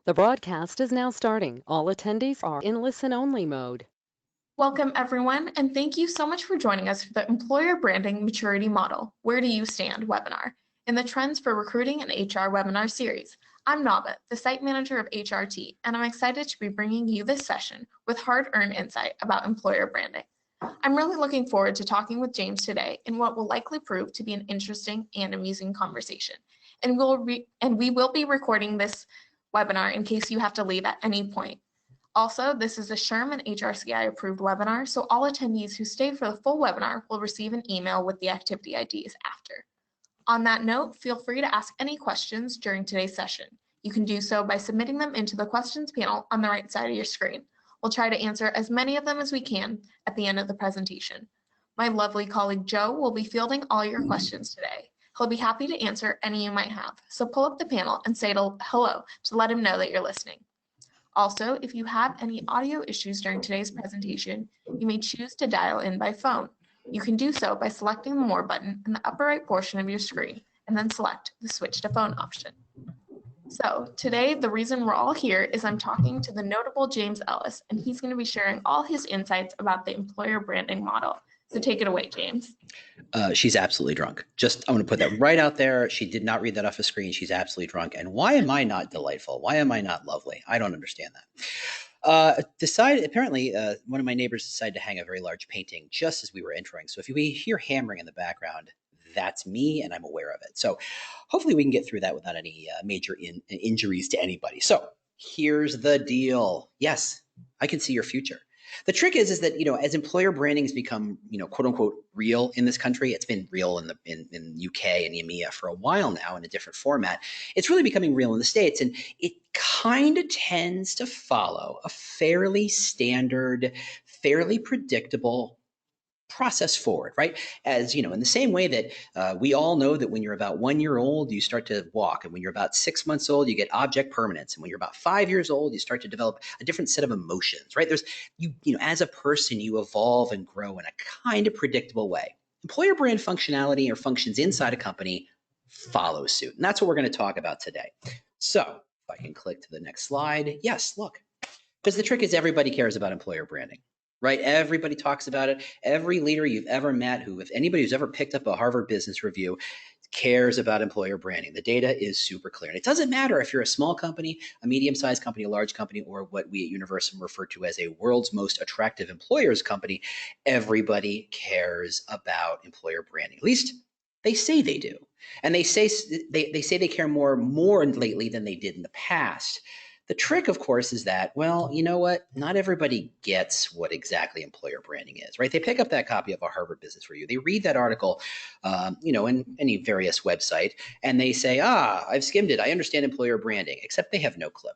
The broadcast is now starting. All attendees are in listen-only mode. Welcome, everyone, and thank you so much for joining us for the Employer Branding Maturity Model, Where Do You Stand webinar in the Trends for Recruiting and HR webinar series. I'm Nava, the site manager of HRT, and I'm excited to be bringing you this session with hard-earned insight about employer branding. I'm really looking forward to talking with James today in what will likely prove to be an interesting and amusing conversation. And we will be recording this webinar in case you have to leave at any point. Also, this is a SHRM and HRCI approved webinar, so all attendees who stay for the full webinar will receive an email with the activity IDs after. On that note, feel free to ask any questions during today's session. You can do so by submitting them into the questions panel on the right side of your screen. We'll try to answer as many of them as we can at the end of the presentation. My lovely colleague Joe will be fielding all your questions today. He'll be happy to answer any you might have, so pull up the panel and say hello to let him know that you're listening. Also, if you have any audio issues during today's presentation, you may choose to dial in by phone. You can do so by selecting the More button in the upper right portion of your screen, and then select the Switch to Phone option. So today, the reason we're all here is I'm talking to the notable James Ellis, and he's going to be sharing all his insights about the employer branding model. So take it away, James. She's absolutely drunk. I want to put that right out there. She did not read that off a screen. She's absolutely drunk. And why am I not delightful? Why am I not lovely? I don't understand that. Apparently, one of my neighbors decided to hang a very large painting just as we were entering. So if we hear hammering in the background, that's me, and I'm aware of it. So hopefully we can get through that without any major injuries to anybody. So here's the deal. Yes, I can see your future. The trick is that, as employer branding has become, quote unquote, real in this country, it's been real in UK and EMEA for a while now in a different format. It's really becoming real in the States, and it kind of tends to follow a fairly standard, fairly predictable process forward, right? As in the same way that we all know that when you're about 1 year old, you start to walk, and when you're about 6 months old, you get object permanence, and when you're about 5 years old, you start to develop a different set of emotions, right? There's as a person, you evolve and grow in a kind of predictable way. Employer brand functionality or functions inside a company follow suit, and that's what we're going to talk about today. So if I can click to the next slide, yes, look, because the trick is everybody cares about employer branding. Right? Everybody talks about it. Every leader you've ever met if anybody who's ever picked up a Harvard Business Review cares about employer branding. The data is super clear. And it doesn't matter if you're a small company, a medium-sized company, a large company, or what we at Universum refer to as a world's most attractive employers company. Everybody cares about employer branding. At least they say they do. And they say they care more lately than they did in the past. The trick, of course, is that, well, you know what? Not everybody gets what exactly employer branding is, right? They pick up that copy of a Harvard Business Review. They read that article, in any various website, and they say, I've skimmed it. I understand employer branding, except they have no clue.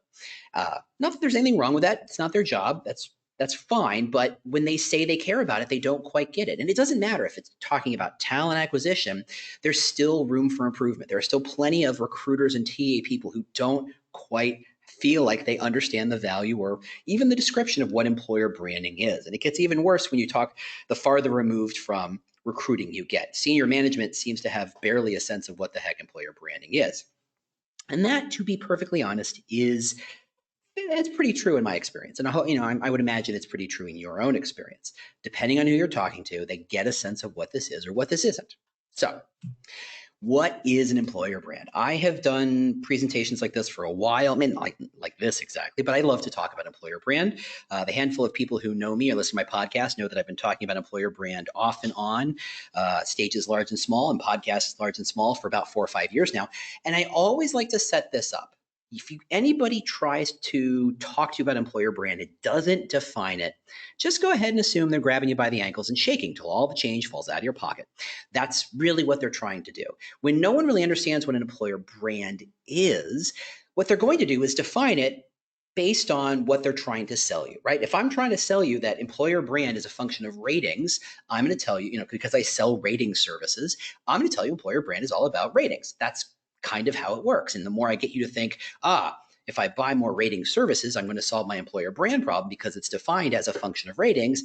Not that there's anything wrong with that. It's not their job. That's fine. But when they say they care about it, they don't quite get it. And it doesn't matter if it's talking about talent acquisition, there's still room for improvement. There are still plenty of recruiters and TA people who don't quite feel like they understand the value or even the description of what employer branding is. And it gets even worse when you talk the farther removed from recruiting you get. Senior management seems to have barely a sense of what the heck employer branding is. And that, to be perfectly honest, it's pretty true in my experience. And I would imagine it's pretty true in your own experience. Depending on who you're talking to, they get a sense of what this is or what this isn't. So what is an employer brand? I have done presentations like this for a while. I mean, like this exactly, but I love to talk about employer brand. The handful of people who know me or listen to my podcast know that I've been talking about employer brand off and on, stages large and small and podcasts large and small for about 4 or 5 years now. And I always like to set this up. If anybody tries to talk to you about employer brand, it doesn't define it, just go ahead and assume they're grabbing you by the ankles and shaking till all the change falls out of your pocket. That's really what they're trying to do. When no one really understands what an employer brand is, what they're going to do is define it based on what they're trying to sell you, right? If I'm trying to sell you that employer brand is a function of ratings, I'm going to tell you, because I sell rating services, I'm going to tell you employer brand is all about ratings. That's kind of how it works. And the more I get you to think, if I buy more rating services, I'm going to solve my employer brand problem because it's defined as a function of ratings,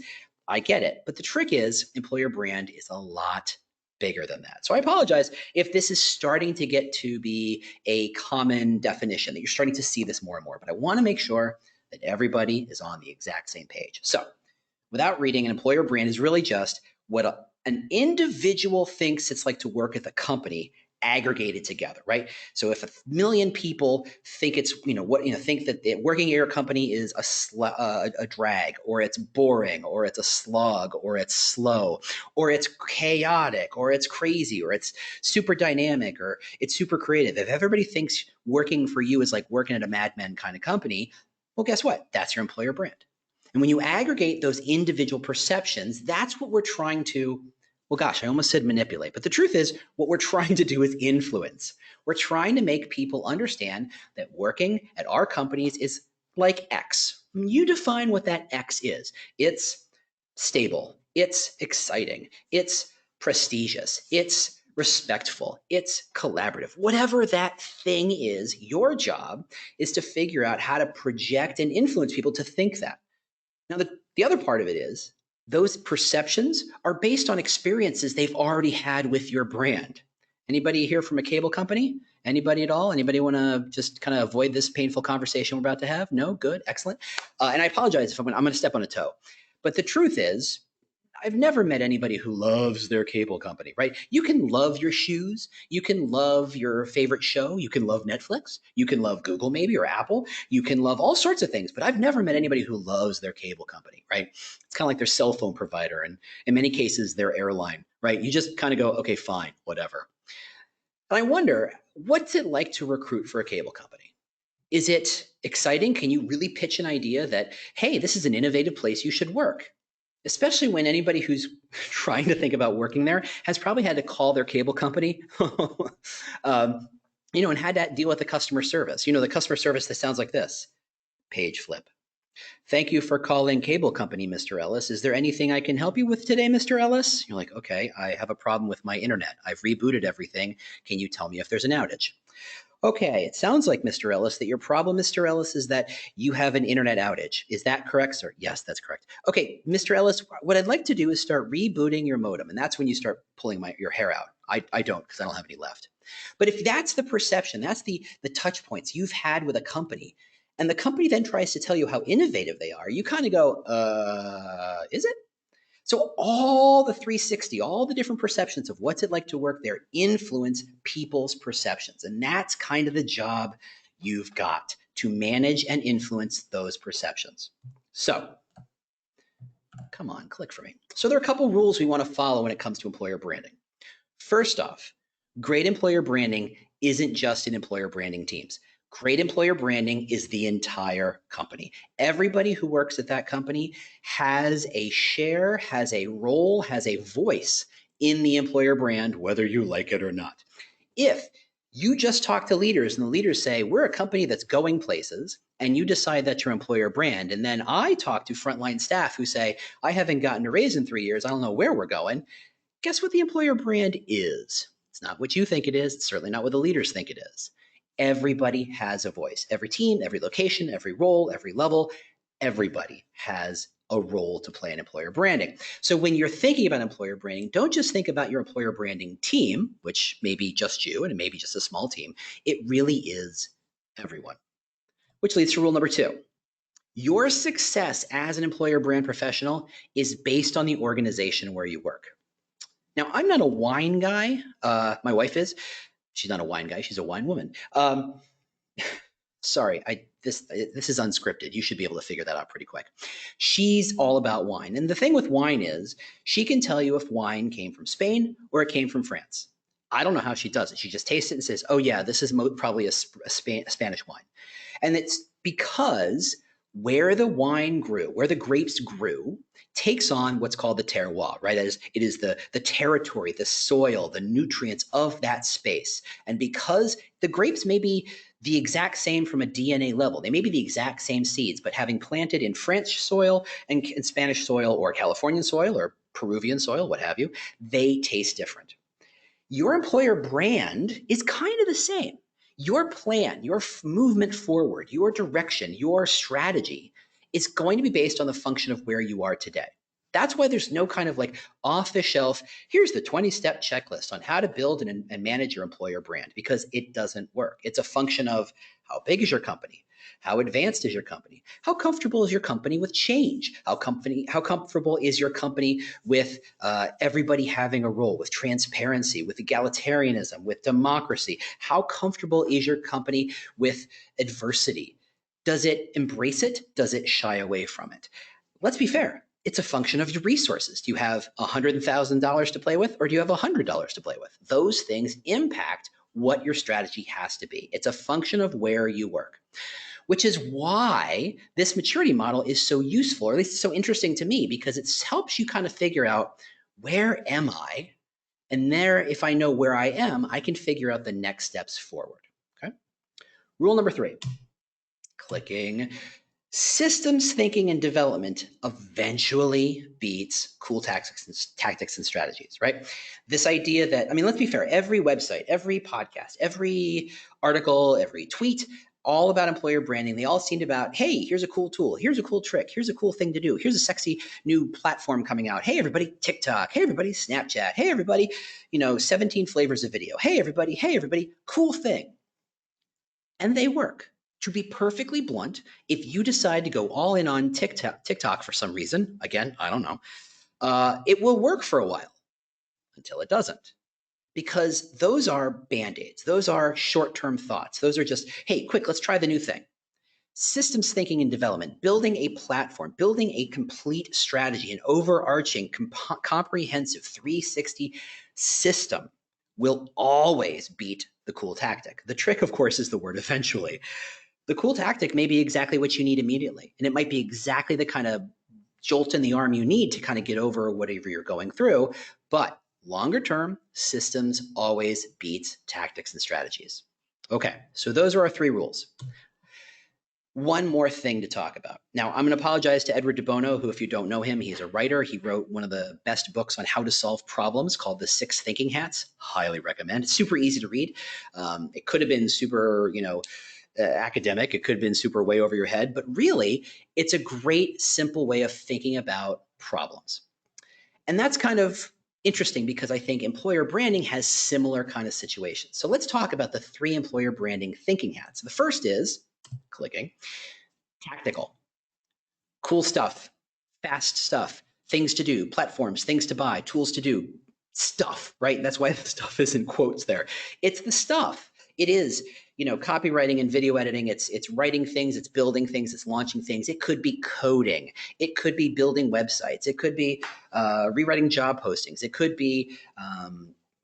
I get it. But the trick is employer brand is a lot bigger than that. So I apologize if this is starting to get to be a common definition, that you're starting to see this more and more, but I want to make sure that everybody is on the exact same page. So without reading, an employer brand is really just what an individual thinks it's like to work at the company aggregated together, right? So if 1,000,000 people think it's, think that working at your company is a drag, or it's boring, or it's a slog, or it's slow, or it's chaotic, or it's crazy, or it's super dynamic, or it's super creative. If everybody thinks working for you is like working at a Mad Men kind of company, well, guess what? That's your employer brand. And when you aggregate those individual perceptions, that's what we're trying to, well, gosh, I almost said manipulate. But the truth is, what we're trying to do is influence. We're trying to make people understand that working at our companies is like X. You define what that X is. It's stable. It's exciting. It's prestigious. It's respectful. It's collaborative. Whatever that thing is, your job is to figure out how to project and influence people to think that. Now, the other part of it is those perceptions are based on experiences they've already had with your brand. Anybody here from a cable company? Anybody at all? Anybody want to just kind of avoid this painful conversation we're about to have? No? Good. Excellent. And I apologize if I'm going to step on a toe. But the truth is, I've never met anybody who loves their cable company, right? You can love your shoes. You can love your favorite show. You can love Netflix. You can love Google maybe, or Apple. You can love all sorts of things, but I've never met anybody who loves their cable company, right? It's kind of like their cell phone provider, and in many cases, their airline, right? You just kind of go, okay, fine, whatever. And I wonder, what's it like to recruit for a cable company? Is it exciting? Can you really pitch an idea that, hey, this is an innovative place you should work? Especially when anybody who's trying to think about working there has probably had to call their cable company, and had to deal with the customer service. The customer service that sounds like this: page flip. Thank you for calling cable company, Mr. Ellis. Is there anything I can help you with today, Mr. Ellis? You're like, okay, I have a problem with my internet. I've rebooted everything. Can you tell me if there's an outage? Okay, it sounds like, Mr. Ellis, that your problem, Mr. Ellis, is that you have an internet outage. Is that correct, sir? Yes, that's correct. Okay, Mr. Ellis, what I'd like to do is start rebooting your modem, and that's when you start pulling your hair out. I don't, because I don't have any left. But if that's the perception, that's the touch points you've had with a company, and the company then tries to tell you how innovative they are, you kind of go, is it? So all the 360, all the different perceptions of what's it like to work there influence people's perceptions. And that's kind of the job you've got, to manage and influence those perceptions. So come on, click for me. So there are a couple rules we want to follow when it comes to employer branding. First off, great employer branding isn't just in employer branding teams. Great employer branding is the entire company. Everybody who works at that company has a share, has a role, has a voice in the employer brand, whether you like it or not. If you just talk to leaders and the leaders say, we're a company that's going places, and you decide that's your employer brand, and then I talk to frontline staff who say, I haven't gotten a raise in 3 years, I don't know where we're going, guess what the employer brand is? It's not what you think it is. It's certainly not what the leaders think it is. Everybody has a voice. Every team, every location, every role, every level, everybody has a role to play in employer branding. So when you're thinking about employer branding, don't just think about your employer branding team, which may be just you and it may be just a small team. It really is everyone. Which leads to rule number 2. Your success as an employer brand professional is based on the organization where you work. Now, I'm not a wine guy. My wife is. She's not a wine guy. She's a wine woman. Sorry, this is unscripted. You should be able to figure that out pretty quick. She's all about wine. And the thing with wine is she can tell you if wine came from Spain or it came from France. I don't know how she does it. She just tastes it and says, oh yeah, this is probably a Spanish wine. And it's because where the wine grew, where the grapes grew, takes on what's called the terroir, right? It is the territory, the soil, the nutrients of that space. And because the grapes may be the exact same from a DNA level, they may be the exact same seeds, but having planted in French soil and in Spanish soil or Californian soil or Peruvian soil, what have you, they taste different. Your employer brand is kind of the same. Your plan, your movement forward, your direction, your strategy is going to be based on the function of where you are today. That's why there's no kind of like off the shelf, here's the 20-step checklist on how to build and manage your employer brand, because it doesn't work. It's a function of how big is your company? How advanced is your company? How comfortable is your company with change? How comfortable is your company with everybody having a role, with transparency, with egalitarianism, with democracy? How comfortable is your company with adversity? Does it embrace it? Does it shy away from it? Let's be fair. It's a function of your resources. Do you have $100,000 to play with, or do you have $100 to play with? Those things impact what your strategy has to be. It's a function of where you work, which is why this maturity model is so useful, or at least so interesting to me, because it helps you kind of figure out, where am I? And there, if I know where I am, I can figure out the next steps forward. Okay. Rule number 3, clicking. Systems thinking and development eventually beats cool tactics and strategies, right? This idea that, I mean, let's be fair, every website, every podcast, every article, every tweet, all about employer branding, they all seemed about, hey, here's a cool tool, here's a cool trick, here's a cool thing to do, here's a sexy new platform coming out, hey, everybody, TikTok, hey, everybody, Snapchat, hey, everybody, 17 flavors of video, hey, everybody, cool thing. And they work. To be perfectly blunt, if you decide to go all in on TikTok for some reason, again, I don't know, it will work for a while until it doesn't. Because those are band-aids. Those are short-term thoughts. Those are just, hey, quick, let's try the new thing. Systems thinking and development, building a platform, building a complete strategy, an overarching, comprehensive 360 system will always beat the cool tactic. The trick, of course, is the word eventually. The cool tactic may be exactly what you need immediately, and it might be exactly the kind of jolt in the arm you need to kind of get over whatever you're going through, but longer term, systems always beat tactics and strategies. Okay, so those are our 3 rules. One more thing to talk about. Now, I'm going to apologize to Edward de Bono, who, if you don't know him, he's a writer. He wrote one of the best books on how to solve problems called The 6 Thinking Hats. Highly recommend. It's super easy to read. It could have been super, academic. It could have been super way over your head, but really, it's a great, simple way of thinking about problems. And that's kind of interesting because I think employer branding has similar kind of situations. So let's talk about the 3 employer branding thinking hats. The first is, clicking, tactical, cool stuff, fast stuff, things to do, platforms, things to buy, tools to do, stuff, right? That's why the stuff is in quotes there. It's the stuff. It is, copywriting and video editing. It's writing things, it's building things, it's launching things. It could be coding. It could be building websites. It could be rewriting job postings. It could be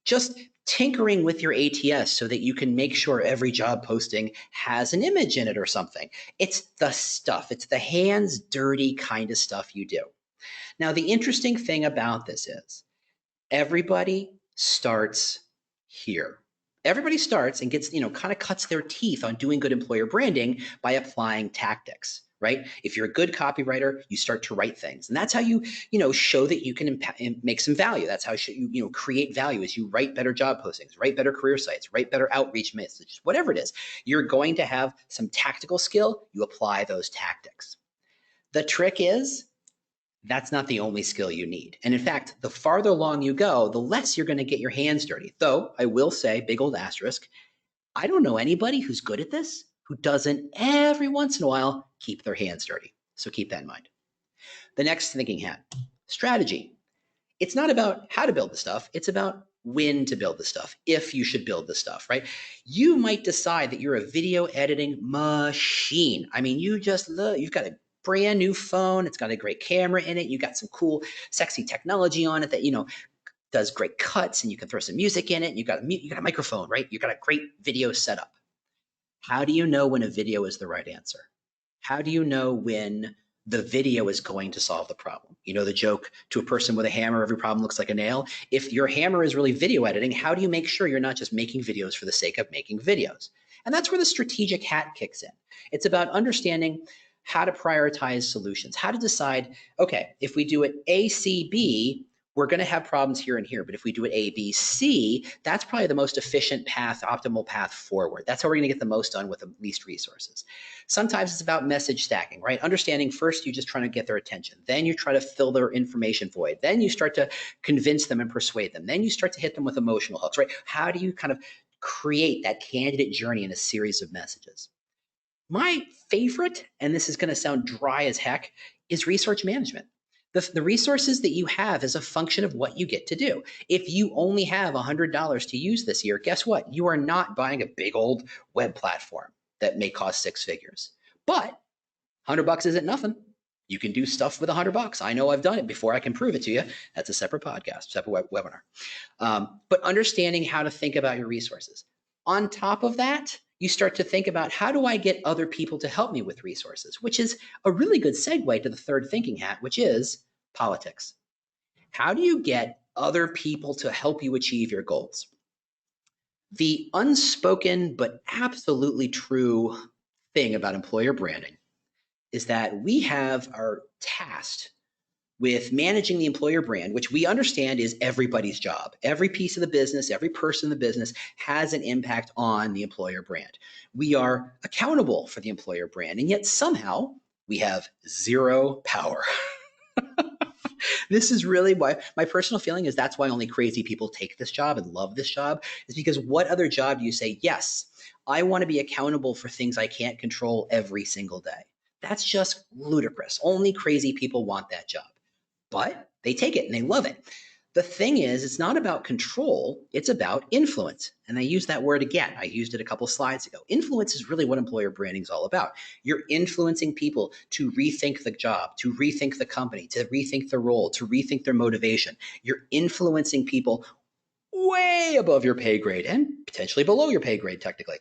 just tinkering with your ATS so that you can make sure every job posting has an image in it or something. It's the stuff. It's the hands dirty kind of stuff you do. Now, the interesting thing about this is everybody starts here. Everybody starts and gets, kind of cuts their teeth on doing good employer branding by applying tactics, right? If you're a good copywriter, you start to write things. And that's how you, show that you can make some value. That's how you create value, is you write better job postings, write better career sites, write better outreach messages, whatever it is. You're going to have some tactical skill. You apply those tactics. The trick is, that's not the only skill you need. And in fact, the farther along you go, the less you're going to get your hands dirty. Though I will say, big old asterisk, I don't know anybody who's good at this who doesn't every once in a while keep their hands dirty. So keep that in mind. The next thinking hat, strategy. It's not about how to build the stuff. It's about when to build the stuff, if you should build the stuff, right? You might decide that you're a video editing machine. I mean, you've got a brand new phone. It's got a great camera in it. You got some cool, sexy technology on it that, does great cuts, and you can throw some music in it. And you got a microphone, right? You got a great video setup. How do you know when a video is the right answer? How do you know when the video is going to solve the problem? You know the joke, to a person with a hammer, every problem looks like a nail. If your hammer is really video editing, how do you make sure you're not just making videos for the sake of making videos? And that's where the strategic hat kicks in. It's about understanding how to prioritize solutions, how to decide, okay, if we do it A, C, B, we're going to have problems here and here, but if we do it A, B, C, that's probably the most efficient path, optimal path forward. That's how we're going to get the most done with the least resources. Sometimes it's about message stacking, right? Understanding first you're just trying to get their attention. Then you try to fill their information void. Then you start to convince them and persuade them. Then you start to hit them with emotional hooks, right? How do you kind of create that candidate journey in a series of messages? My favorite, and this is going to sound dry as heck, is research management. The resources that you have is a function of what you get to do. If you only have $100 to use this year, guess what? You are not buying a big old web platform that may cost six figures. But $100 isn't nothing. You can do stuff with $100. I know I've done it before. I can prove it to you. That's a separate podcast, separate webinar. But understanding how to think about your resources. On top of that, you start to think about how do I get other people to help me with resources, which is a really good segue to the third thinking hat, which is politics. How do you get other people to help you achieve your goals? The unspoken but absolutely true thing about employer branding is that we are tasked with managing the employer brand, which we understand is everybody's job. Every piece of the business, every person in the business has an impact on the employer brand. We are accountable for the employer brand, and yet somehow we have zero power. This is really why my personal feeling is that's why only crazy people take this job and love this job, is because what other job do you say, yes, I want to be accountable for things I can't control every single day? That's just ludicrous. Only crazy people want that job. But they take it and they love it. The thing is, it's not about control, it's about influence. And I use that word again. I used it a couple slides ago. Influence is really what employer branding is all about. You're influencing people to rethink the job, to rethink the company, to rethink the role, to rethink their motivation. You're influencing people way above your pay grade and potentially below your pay grade, technically,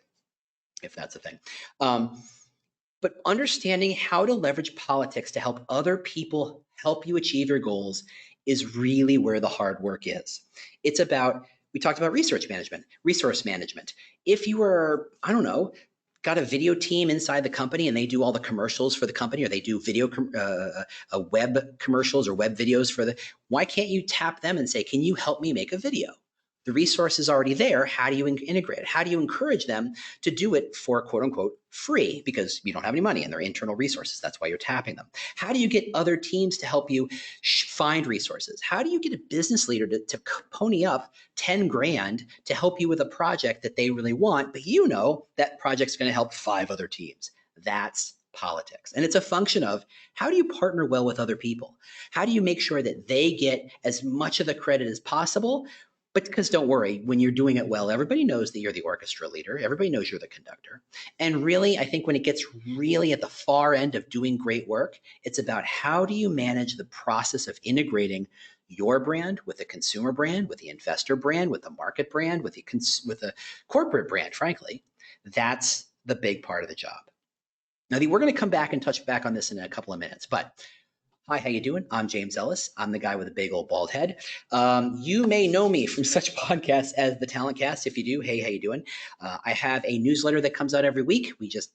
if that's a thing. But understanding how to leverage politics to help other people help you achieve your goals is really where the hard work is. It's about, we talked about resource management. If you are, I don't know, got a video team inside the company and they do all the commercials for the company, or they do video web commercials or web videos why can't you tap them and say, can you help me make a video? The resource is already there. How do you integrate it? How do you encourage them to do it for quote unquote free, because you don't have any money and they're internal resources? That's why you're tapping them. How do you get other teams to help you find resources? How do you get a business leader to pony up 10 grand to help you with a project that they really want, but you know that project's going to help 5 other teams? That's politics. And it's a function of how do you partner well with other people? How do you make sure that they get as much of the credit as possible? But because don't worry, when you're doing it well, everybody knows that you're the orchestra leader. Everybody knows you're the conductor. And really, I think when it gets really at the far end of doing great work, it's about how do you manage the process of integrating your brand with the consumer brand, with the investor brand, with the market brand, with the corporate brand, frankly. That's the big part of the job. Now, we're going to come back and touch back on this in a couple of minutes, but hi, how you doing? I'm James Ellis. I'm the guy with a big old bald head. You may know me from such podcasts as the Talent Cast. If you do, hey, how you doing? I have a newsletter that comes out every week. I just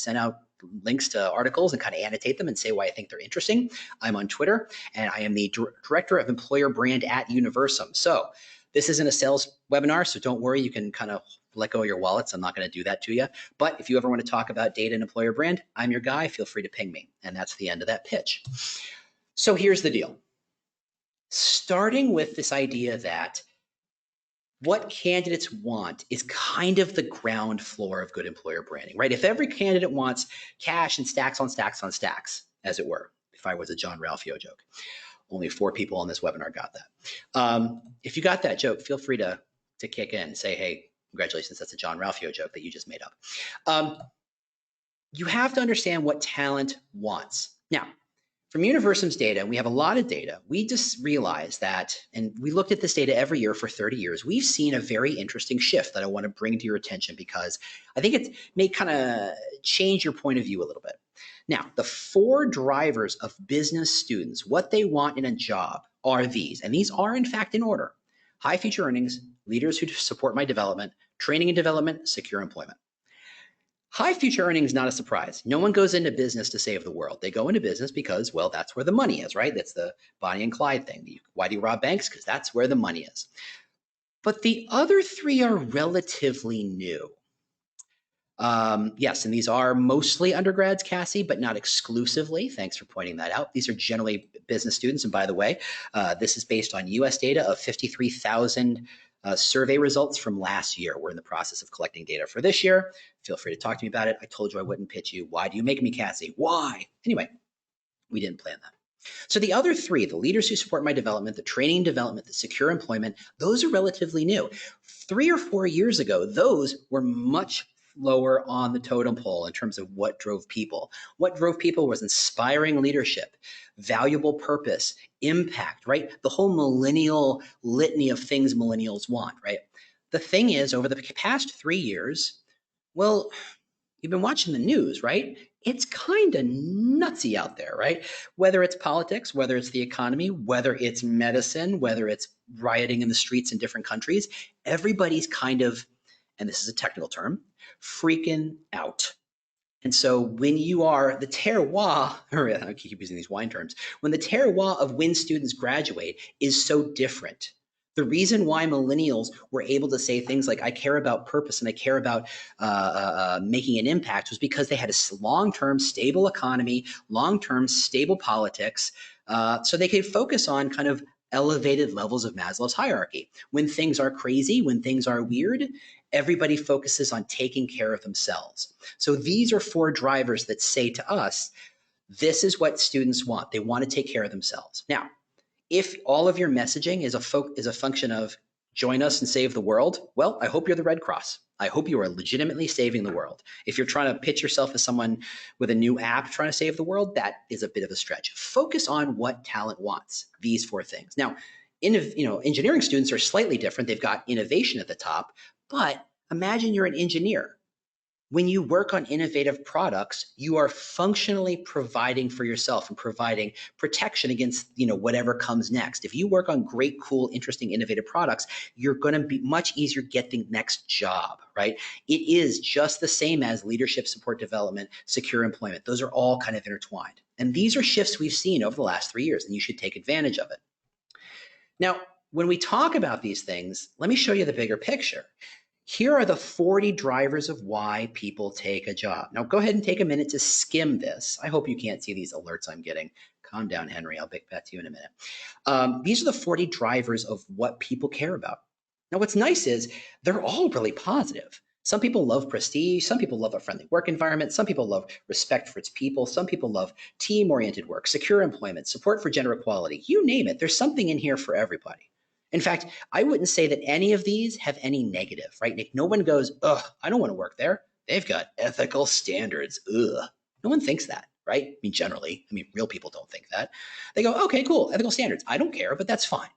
send out links to articles and kind of annotate them and say why I think they're interesting. I'm on Twitter, and I am the Director of Employer Brand at Universum. So this isn't a sales webinar, so don't worry. You can kind of let go of your wallets. I'm not going to do that to you. But if you ever want to talk about data and employer brand, I'm your guy. Feel free to ping me. And that's the end of that pitch. So here's the deal. Starting with this idea that what candidates want is kind of the ground floor of good employer branding, right? If every candidate wants cash and stacks on stacks on stacks, as it were, if I was a John Ralphio joke, only 4 people on this webinar got that. If you got that joke, feel free to kick in and say, hey, congratulations, that's a John Ralphio joke that you just made up. You have to understand what talent wants. Now, from Universum's data, we have a lot of data. We just realized that, and we looked at this data every year for 30 years, we've seen a very interesting shift that I want to bring to your attention because I think it may kind of change your point of view a little bit. Now, the 4 drivers of business students, what they want in a job are these, and these are in fact in order: high future earnings, leaders who support my development, training and development, secure employment. High future earnings, not a surprise. No one goes into business to save the world. They go into business because, well, that's where the money is, right? That's the Bonnie and Clyde thing. Why do you rob banks? Because that's where the money is. But the other three are relatively new. Yes, and these are mostly undergrads, Cassie, but not exclusively. Thanks for pointing that out. These are generally business students. And by the way, this is based on US data of 53,000 survey results from last year. We're in the process of collecting data for this year. Feel free to talk to me about it. I told you I wouldn't pitch you. Why do you make me, Cassie? Why? Anyway, we didn't plan that. So the other three, the leaders who support my development, the training and development, the secure employment, those are relatively new. 3 or 4 years ago, those were much lower on the totem pole in terms of what drove people. What drove people was inspiring leadership, valuable purpose, impact, right? The whole millennial litany of things millennials want, right? The thing is, over the past 3 years, well, you've been watching the news, right? It's kind of nutsy out there, right? Whether it's politics, whether it's the economy, whether it's medicine, whether it's rioting in the streets in different countries, everybody's kind of, and this is a technical term, freaking out. And so when you are the terroir, or I keep using these wine terms, when the terroir of when students graduate is so different, the reason why millennials were able to say things like, I care about purpose and I care about making an impact was because they had a long-term stable economy, long-term stable politics, so they could focus on kind of elevated levels of Maslow's hierarchy. When things are crazy, when things are weird, everybody focuses on taking care of themselves. So these are 4 drivers that say to us, this is what students want. They want to take care of themselves. Now, if all of your messaging is a function of join us and save the world, well, I hope you're the Red Cross. I hope you are legitimately saving the world. If you're trying to pitch yourself as someone with a new app trying to save the world, that is a bit of a stretch. Focus on what talent wants, these 4 things. Now, engineering students are slightly different. They've got innovation at the top, but imagine you're an engineer. When you work on innovative products, you are functionally providing for yourself and providing protection against, whatever comes next. If you work on great, cool, interesting, innovative products, you're going to be much easier to get the next job, right? It is just the same as leadership, support, development, secure employment. Those are all kind of intertwined. And these are shifts we've seen over the last 3 years, and you should take advantage of it. Now, when we talk about these things, let me show you the bigger picture. Here are the 40 drivers of why people take a job. Now, go ahead and take a minute to skim this. I hope you can't see these alerts I'm getting. Calm down, Henry. I'll get back to you in a minute. These are the 40 drivers of what people care about. Now, what's nice is they're all really positive. Some people love prestige. Some people love a friendly work environment. Some people love respect for its people. Some people love team-oriented work, secure employment, support for gender equality. You name it. There's something in here for everybody. In fact, I wouldn't say that any of these have any negative, right, Nick? No one goes, ugh, I don't want to work there. They've got ethical standards. Ugh. No one thinks that, right? I mean, generally, real people don't think that. They go, okay, cool, ethical standards. I don't care, but that's fine.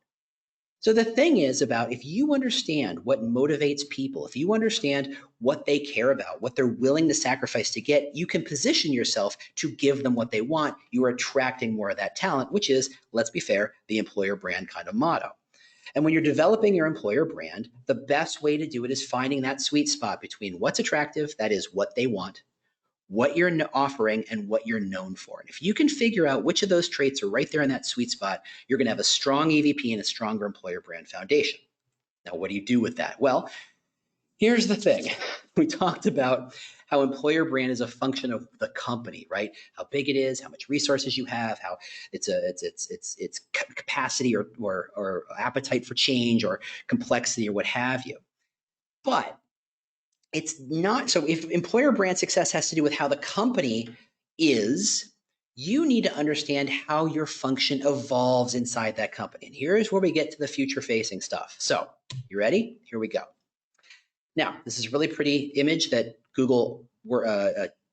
So the thing is about if you understand what motivates people, if you understand what they care about, what they're willing to sacrifice to get, you can position yourself to give them what they want. You are attracting more of that talent, which is, let's be fair, the employer brand kind of motto. And when you're developing your employer brand, the best way to do it is finding that sweet spot between what's attractive, that is what they want, what you're offering, and what you're known for. And if you can figure out which of those traits are right there in that sweet spot, you're going to have a strong EVP and a stronger employer brand foundation. Now, what do you do with that? Well, here's the thing. We talked about how employer brand is a function of the company, right? How big it is, how much resources you have, how its capacity or appetite for change or complexity or what have you. But it's not, so if employer brand success has to do with how the company is, you need to understand how your function evolves inside that company. And here's where we get to the future facing stuff. So you ready? Here we go. Now, this is a really pretty image that Google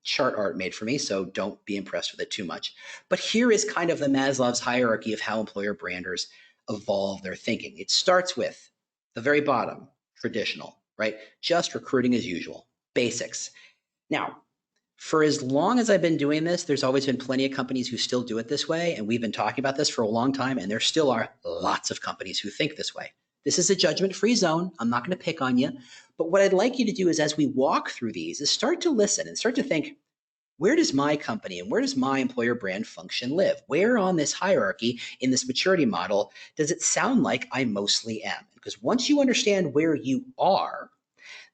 chart art made for me, so don't be impressed with it too much. But here is kind of the Maslow's hierarchy of how employer branders evolve their thinking. It starts with the very bottom, traditional, right? Just recruiting as usual, basics. Now, for as long as I've been doing this, there's always been plenty of companies who still do it this way, and we've been talking about this for a long time, and there still are lots of companies who think this way. This is a judgment-free zone. I'm not going to pick on you, But what I'd like you to do is, as we walk through these, is start to listen and start to think, where does my company and where does my employer brand function live? Where on this hierarchy in this maturity model does it sound like I mostly am? Because once you understand where you are,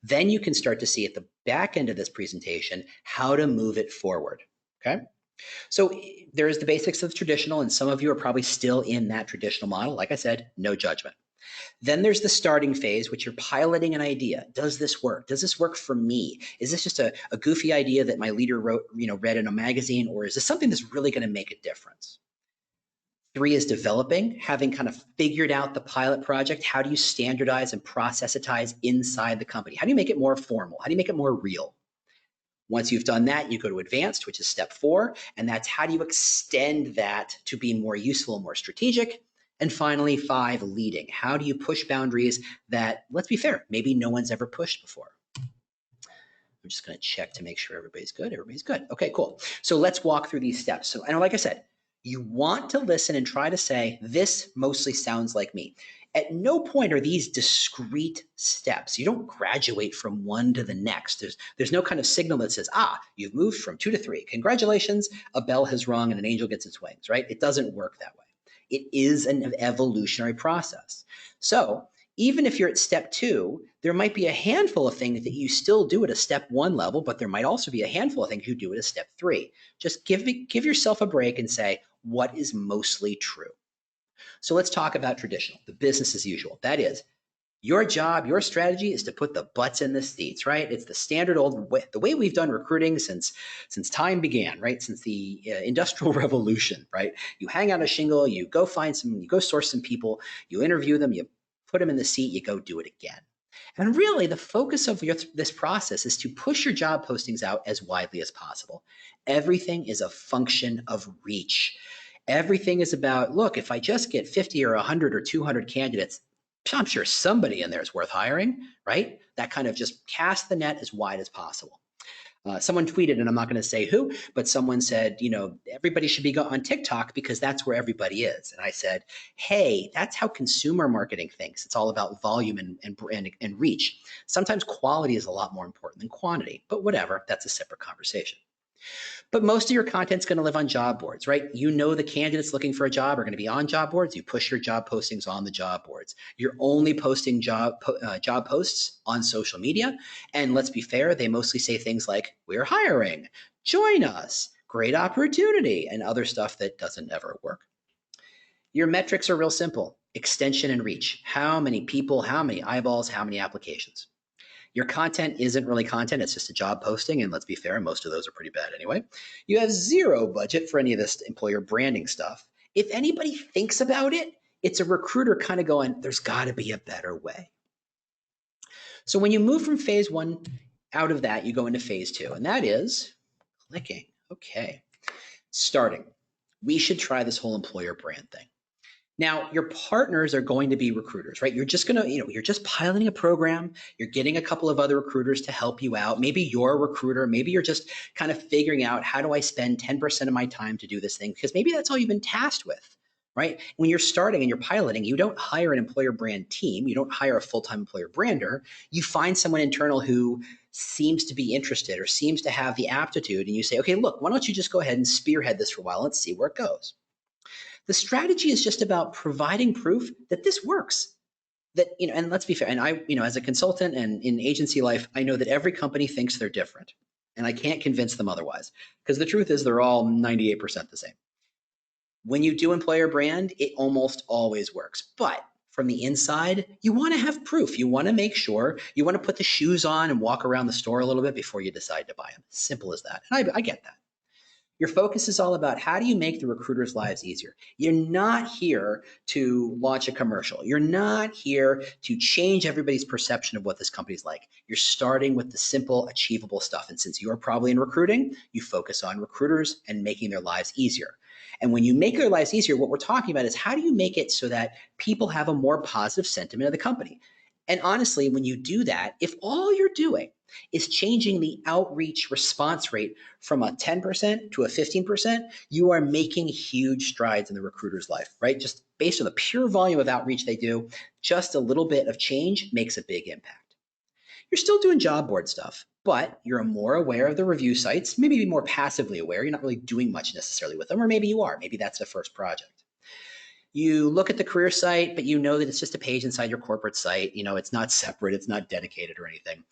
then you can start to see at the back end of this presentation how to move it forward. Okay. So there's the basics of the traditional, and some of you are probably still in that traditional model. Like I said, no judgment. Then there's the starting phase, which you're piloting an idea. Does this work? Does this work for me? Is this just a goofy idea that my leader wrote, read in a magazine, or is this something that's really going to make a difference? 3 is developing, having kind of figured out the pilot project. How do you standardize and processitize inside the company? How do you make it more formal? How do you make it more real? Once you've done that, you go to advanced, which is step 4, and that's how do you extend that to be more useful and more strategic? And finally, 5, leading. How do you push boundaries that, let's be fair, maybe no one's ever pushed before? I'm just going to check to make sure everybody's good. Everybody's good. Okay, cool. So let's walk through these steps. So, and like I said, you want to listen and try to say, this mostly sounds like me. At no point are these discrete steps. You don't graduate from one to the next. There's no kind of signal that says, you've moved from 2 to 3. Congratulations, a bell has rung and an angel gets its wings, right? It doesn't work that way. It is an evolutionary process. So even if you're at step 2, there might be a handful of things that you still do at a step 1 level, but there might also be a handful of things you do at a step 3. Just give yourself a break and say, what is mostly true? So let's talk about traditional, the business as usual. That is, your job, your strategy is to put the butts in the seats, right? It's the standard old way, the way we've done recruiting since time began, right? Since the Industrial Revolution, right? You hang out a shingle, you go source some people, you interview them, you put them in the seat, you go do it again. And really, the focus of this process is to push your job postings out as widely as possible. Everything is a function of reach. Everything is about, look, if I just get 50 or 100 or 200 candidates, I'm sure somebody in there is worth hiring, right? That kind of just cast the net as wide as possible. Someone tweeted, and I'm not going to say who, but someone said, everybody should be on TikTok because that's where everybody is. And I said, hey, that's how consumer marketing thinks. It's all about volume and reach. Sometimes quality is a lot more important than quantity, but whatever, that's a separate conversation. But most of your content's going to live on job boards, right? The candidates looking for a job are going to be on job boards. You push your job postings on the job boards. You're only posting job posts on social media. And let's be fair, they mostly say things like, we're hiring, join us, great opportunity, and other stuff that doesn't ever work. Your metrics are real simple: extension and reach. How many people, how many eyeballs, how many applications? Your content isn't really content, it's just a job posting, and let's be fair, most of those are pretty bad anyway. You have zero budget for any of this employer branding stuff. If anybody thinks about it, it's a recruiter kind of going, there's got to be a better way. So when you move from phase 1 out of that, you go into phase 2, and that is clicking. Okay, starting. We should try this whole employer brand thing. Now, your partners are going to be recruiters, right? You're just going to, you're just piloting a program. You're getting a couple of other recruiters to help you out. Maybe you're a recruiter. Maybe you're just kind of figuring out, how do I spend 10% of my time to do this thing? Because maybe that's all you've been tasked with, right? When you're starting and you're piloting, you don't hire an employer brand team. You don't hire a full-time employer brander. You find someone internal who seems to be interested or seems to have the aptitude. And you say, okay, look, why don't you just go ahead and spearhead this for a while? Let's see where it goes. The strategy is just about providing proof that this works. That, and let's be fair, and I, as a consultant and in agency life, I know that every company thinks they're different, and I can't convince them otherwise, because the truth is they're all 98% the same. When you do employer brand, it almost always works. But from the inside, you want to have proof. You want to make sure, you want to put the shoes on and walk around the store a little bit before you decide to buy them. Simple as that. And I get that. Your focus is all about, how do you make the recruiters' lives easier? You're not here to launch a commercial. You're not here to change everybody's perception of what this company's like. You're starting with the simple, achievable stuff. And since you're probably in recruiting, you focus on recruiters and making their lives easier. And when you make their lives easier, what we're talking about is, how do you make it so that people have a more positive sentiment of the company? And honestly, when you do that, if all you're doing is changing the outreach response rate from a 10% to a 15%, you are making huge strides in the recruiter's life, right? Just based on the pure volume of outreach they do, just a little bit of change makes a big impact. You're still doing job board stuff, but you're more aware of the review sites, maybe more passively aware. You're not really doing much necessarily with them, or maybe you are. Maybe that's the first project. You look at the career site, but you know that it's just a page inside your corporate site. It's not separate, it's not dedicated or anything.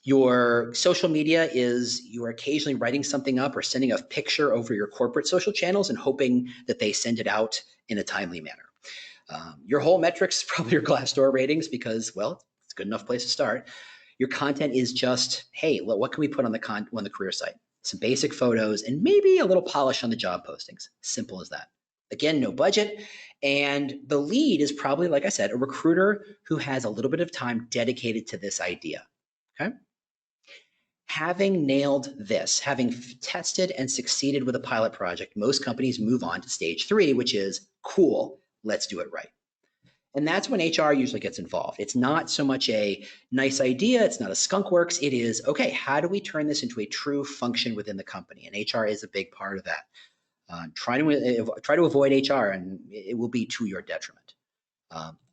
Your social media is you are occasionally writing something up or sending a picture over your corporate social channels and hoping that they send it out in a timely manner. Your whole metrics is probably your Glassdoor ratings because, well, it's a good enough place to start. Your content is just, hey, what can we put on the career site? Some basic photos and maybe a little polish on the job postings. Simple as that. Again, no budget. And the lead is probably, like I said, a recruiter who has a little bit of time dedicated to this idea. Okay. Having nailed this, having tested and succeeded with a pilot project, most companies move on to stage 3, which is cool, let's do it right. And that's when HR usually gets involved. It's not so much a nice idea, it's not a skunk works, it is, okay, how do we turn this into a true function within the company? And HR is a big part of that. Try to avoid HR and it will be to your detriment.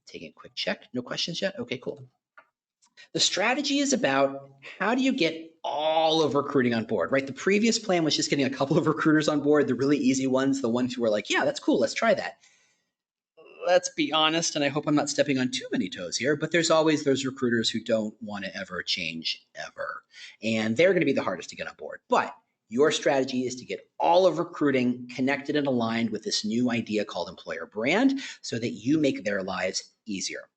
Taking a quick check, no questions yet? Okay, cool. The strategy is about how do you get all of recruiting on board, right? The previous plan was just getting a couple of recruiters on board, the really easy ones, the ones who were like, yeah, that's cool, let's try that. Let's be honest, and I hope I'm not stepping on too many toes here, but there's always those recruiters who don't want to ever change ever. And they're going to be the hardest to get on board. But your strategy is to get all of recruiting connected and aligned with this new idea called employer brand so that you make their lives easier.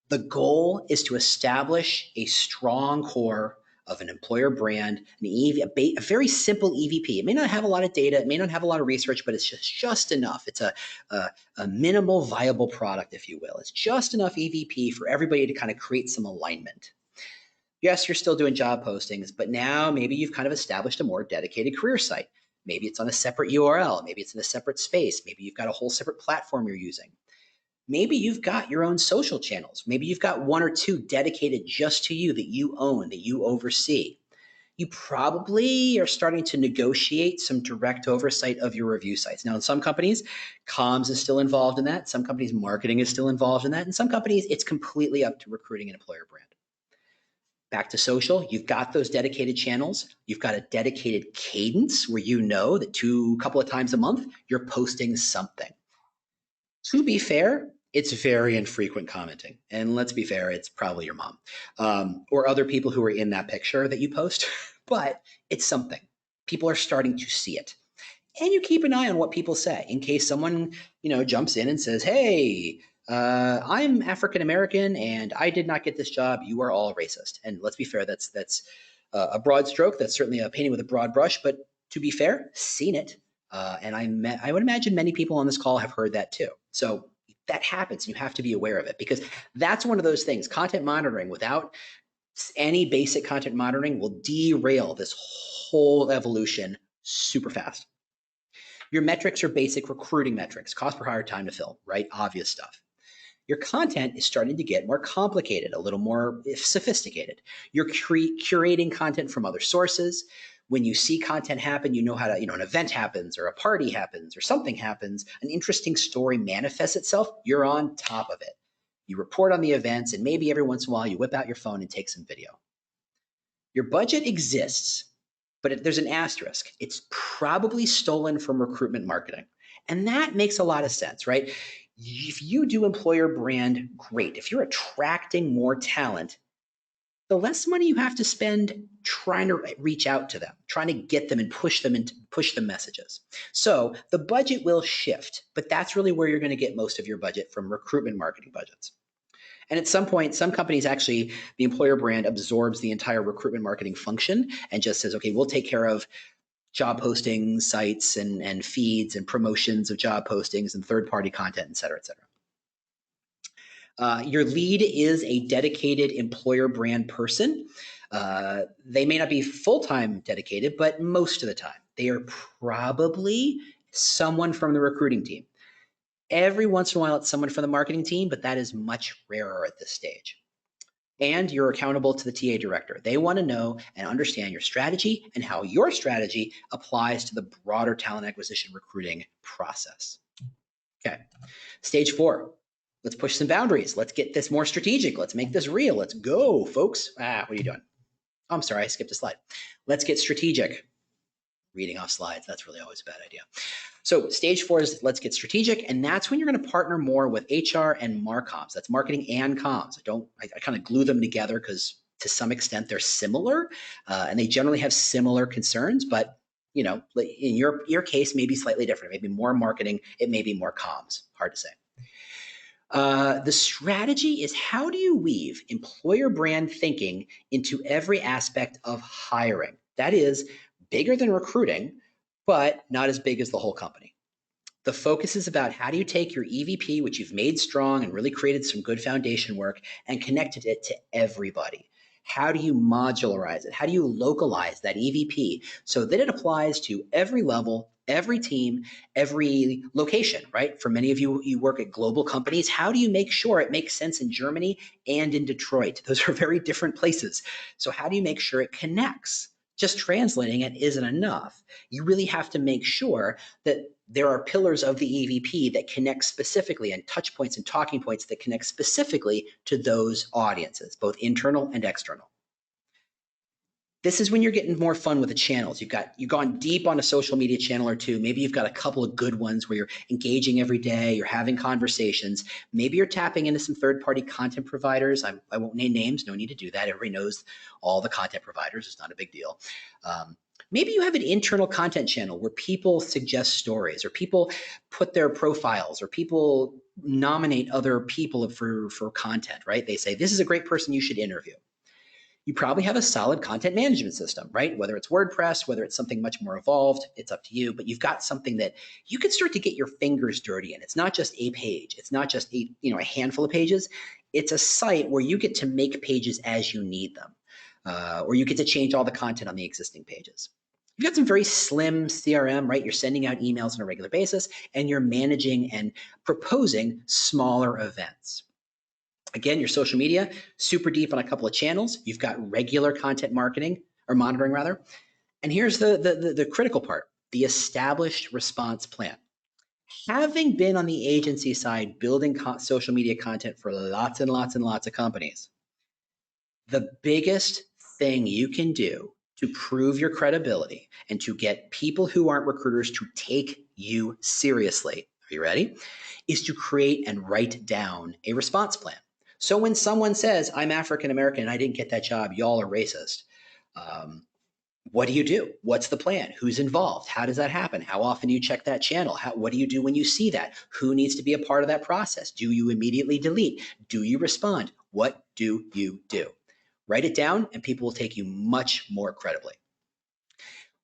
The goal is to establish a strong core of an employer brand, a very simple EVP. It may not have a lot of data, it may not have a lot of research, but it's just enough. It's a minimal viable product, if you will. It's just enough EVP for everybody to kind of create some alignment. Yes, you're still doing job postings, but now maybe you've kind of established a more dedicated career site. Maybe it's on a separate URL, maybe it's in a separate space, maybe you've got a whole separate platform you're using. Maybe you've got your own social channels. Maybe you've got 1 or 2 dedicated just to you that you own, that you oversee. You probably are starting to negotiate some direct oversight of your review sites. Now, in some companies, comms is still involved in that. Some companies, marketing is still involved in that. In some companies, it's completely up to recruiting an employer brand. Back to social, you've got those dedicated channels. You've got a dedicated cadence where you know that a couple of times a month, you're posting something. To be fair, it's very infrequent commenting. And let's be fair, it's probably your mom or other people who are in that picture that you post, but it's something. People are starting to see it. And you keep an eye on what people say in case someone, jumps in and says, hey, I'm African American and I did not get this job. You are all racist. And let's be fair, that's a broad stroke. That's certainly a painting with a broad brush. But to be fair, seen it. And I would imagine many people on this call have heard that too. So that happens. You have to be aware of it because that's one of those things. Content monitoring without any basic content monitoring will derail this whole evolution super fast. Your metrics are basic recruiting metrics, cost per hire, time to fill, right? Obvious stuff. Your content is starting to get more complicated, a little more sophisticated. You're curating content from other sources. When you see content happen, you know how to, an event happens or a party happens or something happens, an interesting story manifests itself, you're on top of it. You report on the events and maybe every once in a while you whip out your phone and take some video. Your budget exists, but there's an asterisk. It's probably stolen from recruitment marketing. And that makes a lot of sense, right? If you do employer brand, great. If you're attracting more talent, the less money you have to spend trying to reach out to them, trying to get them and push them messages. So the budget will shift, but that's really where you're going to get most of your budget from recruitment marketing budgets. And at some point, some companies actually, the employer brand absorbs the entire recruitment marketing function and just says, okay, we'll take care of job posting sites and feeds and promotions of job postings and third-party content, et cetera, et cetera. Your lead is a dedicated employer brand person. They may not be full-time dedicated, but most of the time, they are probably someone from the recruiting team. Every once in a while, it's someone from the marketing team, but that is much rarer at this stage. And you're accountable to the TA director. They want to know and understand your strategy and how your strategy applies to the broader talent acquisition recruiting process. Okay, stage 4. Let's push some boundaries. Let's get this more strategic. Let's make this real. Let's go, folks. What are you doing? Oh, I'm sorry, I skipped a slide. Let's get strategic. Reading off slides, that's really always a bad idea. So stage 4 is let's get strategic, and that's when you're going to partner more with HR and MarComs. That's marketing and comms. I kind of glue them together because to some extent they're similar, and they generally have similar concerns, but you know, in your case, maybe slightly different. Maybe more marketing, it may be more comms. Hard to say. The strategy is how do you weave employer brand thinking into every aspect of hiring? That is bigger than recruiting, but not as big as the whole company. The focus is about how do you take your EVP, which you've made strong and really created some good foundation work, and connected it to everybody. How do you modularize it? How do you localize that EVP so that it applies to every level, every team, every location, right? For many of you, you work at global companies. How do you make sure it makes sense in Germany and in Detroit? Those are very different places. So how do you make sure it connects? Just translating it isn't enough. You really have to make sure that there are pillars of the EVP that connect specifically, and touch points and talking points that connect specifically to those audiences, both internal and external. This is when you're getting more fun with the channels. You've gone deep on a social media channel or two. Maybe you've got a couple of good ones where you're engaging every day, you're having conversations. Maybe you're tapping into some third-party content providers. I won't name names, no need to do that. Everybody knows all the content providers. It's not a big deal. Maybe you have an internal content channel where people suggest stories, or people put their profiles, or people nominate other people for content, right? They say, this is a great person you should interview. You probably have a solid content management system, right? Whether it's WordPress, whether it's something much more evolved, it's up to you, but you've got something that you can start to get your fingers dirty in. It's not just a page. It's not just a handful of pages. It's a site where you get to make pages as you need them, or you get to change all the content on the existing pages. You've got some very slim CRM, right? You're sending out emails on a regular basis, and you're managing and proposing smaller events. Again, your social media, super deep on a couple of channels. You've got regular content marketing, or monitoring rather. And here's the critical part, the established response plan. Having been on the agency side building social media content for lots and lots and lots of companies, the biggest thing you can do to prove your credibility and to get people who aren't recruiters to take you seriously, are you ready? Is to create and write down a response plan. So when someone says, I'm African American and I didn't get that job, y'all are racist. What do you do? What's the plan? Who's involved? How does that happen? How often do you check that channel? What do you do when you see that? Who needs to be a part of that process? Do you immediately delete? Do you respond? What do you do? Write it down and people will take you much more credibly.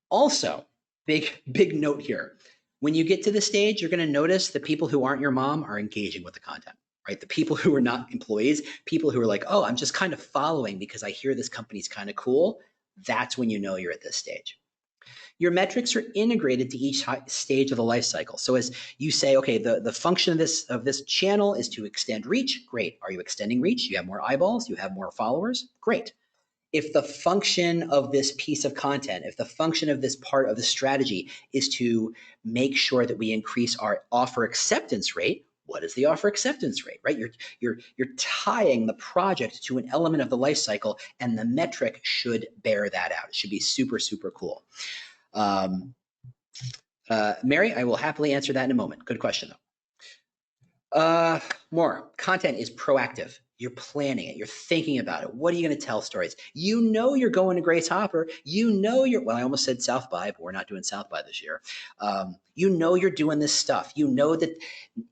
Also, big note here. When you get to the stage, you're going to notice the people who aren't your mom are engaging with the content, right? The people who are not employees, people who are like, oh, I'm just kind of following because I hear this company's kind of cool. That's when you know you're at this stage. Your metrics are integrated to each stage of the life cycle. So as you say, okay, the function of this channel is to extend reach. Great. Are you extending reach? You have more eyeballs. You have more followers. Great. If the function of this piece of content, if the function of this part of the strategy is to make sure that we increase our offer acceptance rate, what is the offer acceptance rate, right? You're tying the project to an element of the life cycle, and the metric should bear that out. It should be super, super cool. Mary, I will happily answer that in a moment. Good question, though. More content is proactive. You're planning it. You're thinking about it. What are you going to tell stories? You know you're going to Grace Hopper. You know well, I almost said South by, but we're not doing South by this year. You know you're doing this stuff. You know that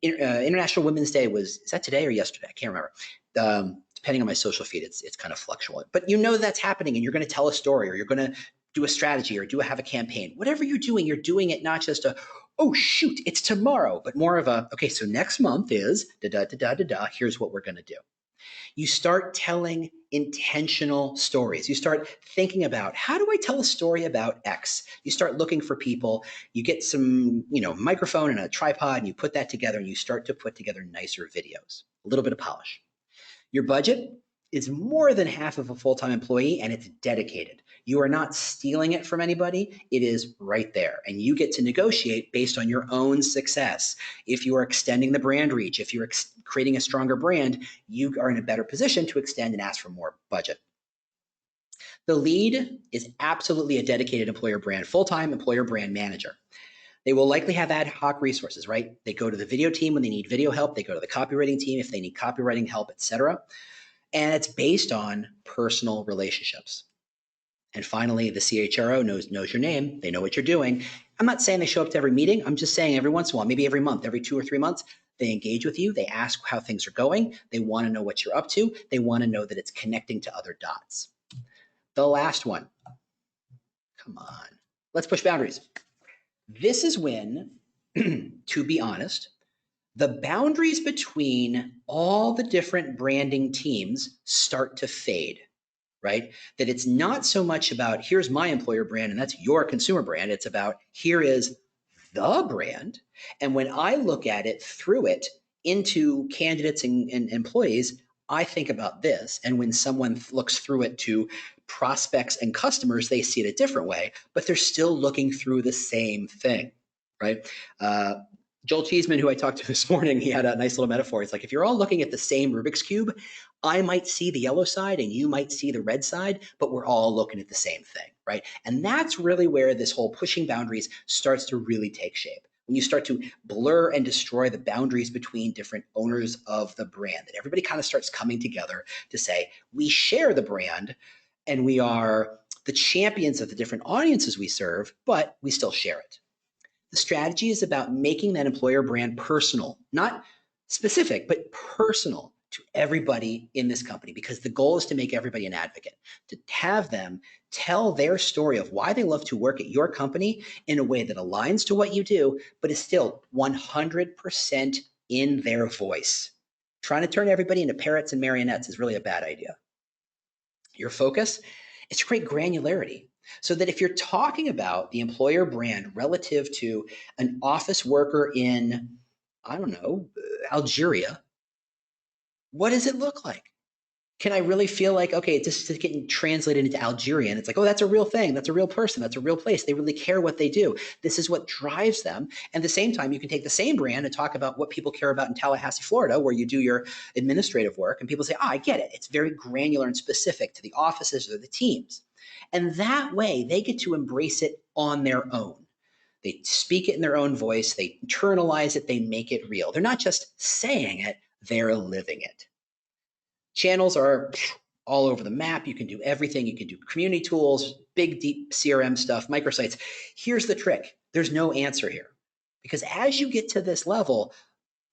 International Women's Day is that today or yesterday? I can't remember. Depending on my social feed, it's kind of fluctuating. But you know that's happening, and you're going to tell a story, or you're going to do a strategy, or have a campaign. Whatever you're doing it not just oh shoot, it's tomorrow, but more of okay, so next month is here's what we're going to do. You start telling intentional stories. You start thinking about, how do I tell a story about X? You start looking for people. You get some, microphone and a tripod, and you put that together, and you start to put together nicer videos. A little bit of polish. Your budget is more than half of a full-time employee, and it's dedicated. You are not stealing it from anybody. It is right there, and you get to negotiate based on your own success. If you are extending the brand reach, if you're creating a stronger brand, you are in a better position to extend and ask for more budget. The lead is absolutely a dedicated employer brand, full-time employer brand manager. They will likely have ad hoc resources, right? They go to the video team when they need video help. They go to the copywriting team if they need copywriting help, etc. And it's based on personal relationships. And finally, the CHRO knows your name. They know what you're doing. I'm not saying they show up to every meeting. I'm just saying every once in a while, maybe every month, every 2 or 3 months, they engage with you. They ask how things are going. They want to know what you're up to. They want to know that it's connecting to other dots. The last one. Come on. Let's push boundaries. This is when, to be honest, the boundaries between all the different branding teams start to fade, right? That it's not so much about here's my employer brand and that's your consumer brand. It's about here is the brand. And when I look at it through it into candidates and employees, I think about this. And when someone looks through it to prospects and customers, they see it a different way, but they're still looking through the same thing, right? Joel Cheeseman, who I talked to this morning, he had a nice little metaphor. It's like, if you're all looking at the same Rubik's Cube, I might see the yellow side and you might see the red side, but we're all looking at the same thing, right? And that's really where this whole pushing boundaries starts to really take shape. When you start to blur and destroy the boundaries between different owners of the brand, that everybody kind of starts coming together to say, we share the brand and we are the champions of the different audiences we serve, but we still share it. The strategy is about making that employer brand personal, not specific, but personal to everybody in this company, because the goal is to make everybody an advocate, to have them tell their story of why they love to work at your company in a way that aligns to what you do, but is still 100% in their voice. Trying to turn everybody into parrots and marionettes is really a bad idea. Your focus is to create granularity, so that if you're talking about the employer brand relative to an office worker in, I don't know, Algeria, what does it look like? Can I really feel like, okay, this is getting translated into Algerian? It's like, oh, that's a real thing. That's a real person. That's a real place. They really care what they do. This is what drives them. And at the same time, you can take the same brand and talk about what people care about in Tallahassee, Florida, where you do your administrative work. And people say, oh, I get it. It's very granular and specific to the offices or the teams. And that way, they get to embrace it on their own. They speak it in their own voice. They internalize it. They make it real. They're not just saying it. They're living it. Channels are all over the map. You can do everything. You can do community tools, big, deep CRM stuff, microsites. Here's the trick. There's no answer here. Because as you get to this level,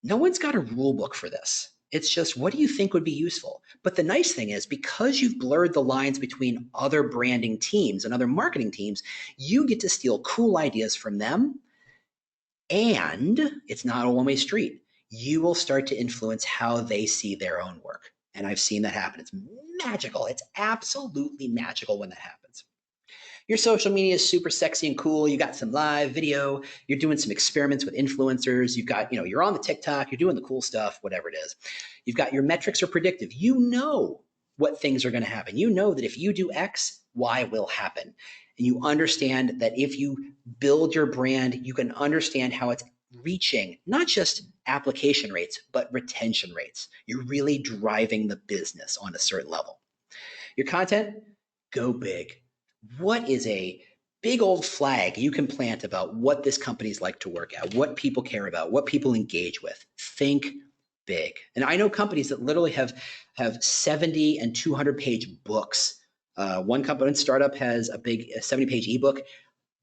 no one's got a rule book for this. It's just, what do you think would be useful? But the nice thing is, because you've blurred the lines between other branding teams and other marketing teams, you get to steal cool ideas from them. And it's not a one-way street. You will start to influence how they see their own work. And I've seen that happen. It's magical. It's absolutely magical when that happens. Your social media is super sexy and cool. You got some live video. You're doing some experiments with influencers. You've got, you're on the TikTok. You're doing the cool stuff, whatever it is. You've got your metrics are predictive. You know what things are going to happen. You know that if you do X, Y will happen. And you understand that if you build your brand, you can understand how it's reaching not just application rates, but retention rates. You're really driving the business on a certain level. Your content, go big. What is a big old flag you can plant about what this company's like to work at, what people care about, what people engage with? Think big. And I know companies that literally have 70 and 200 page books. One company, startup, has a big 70-page ebook.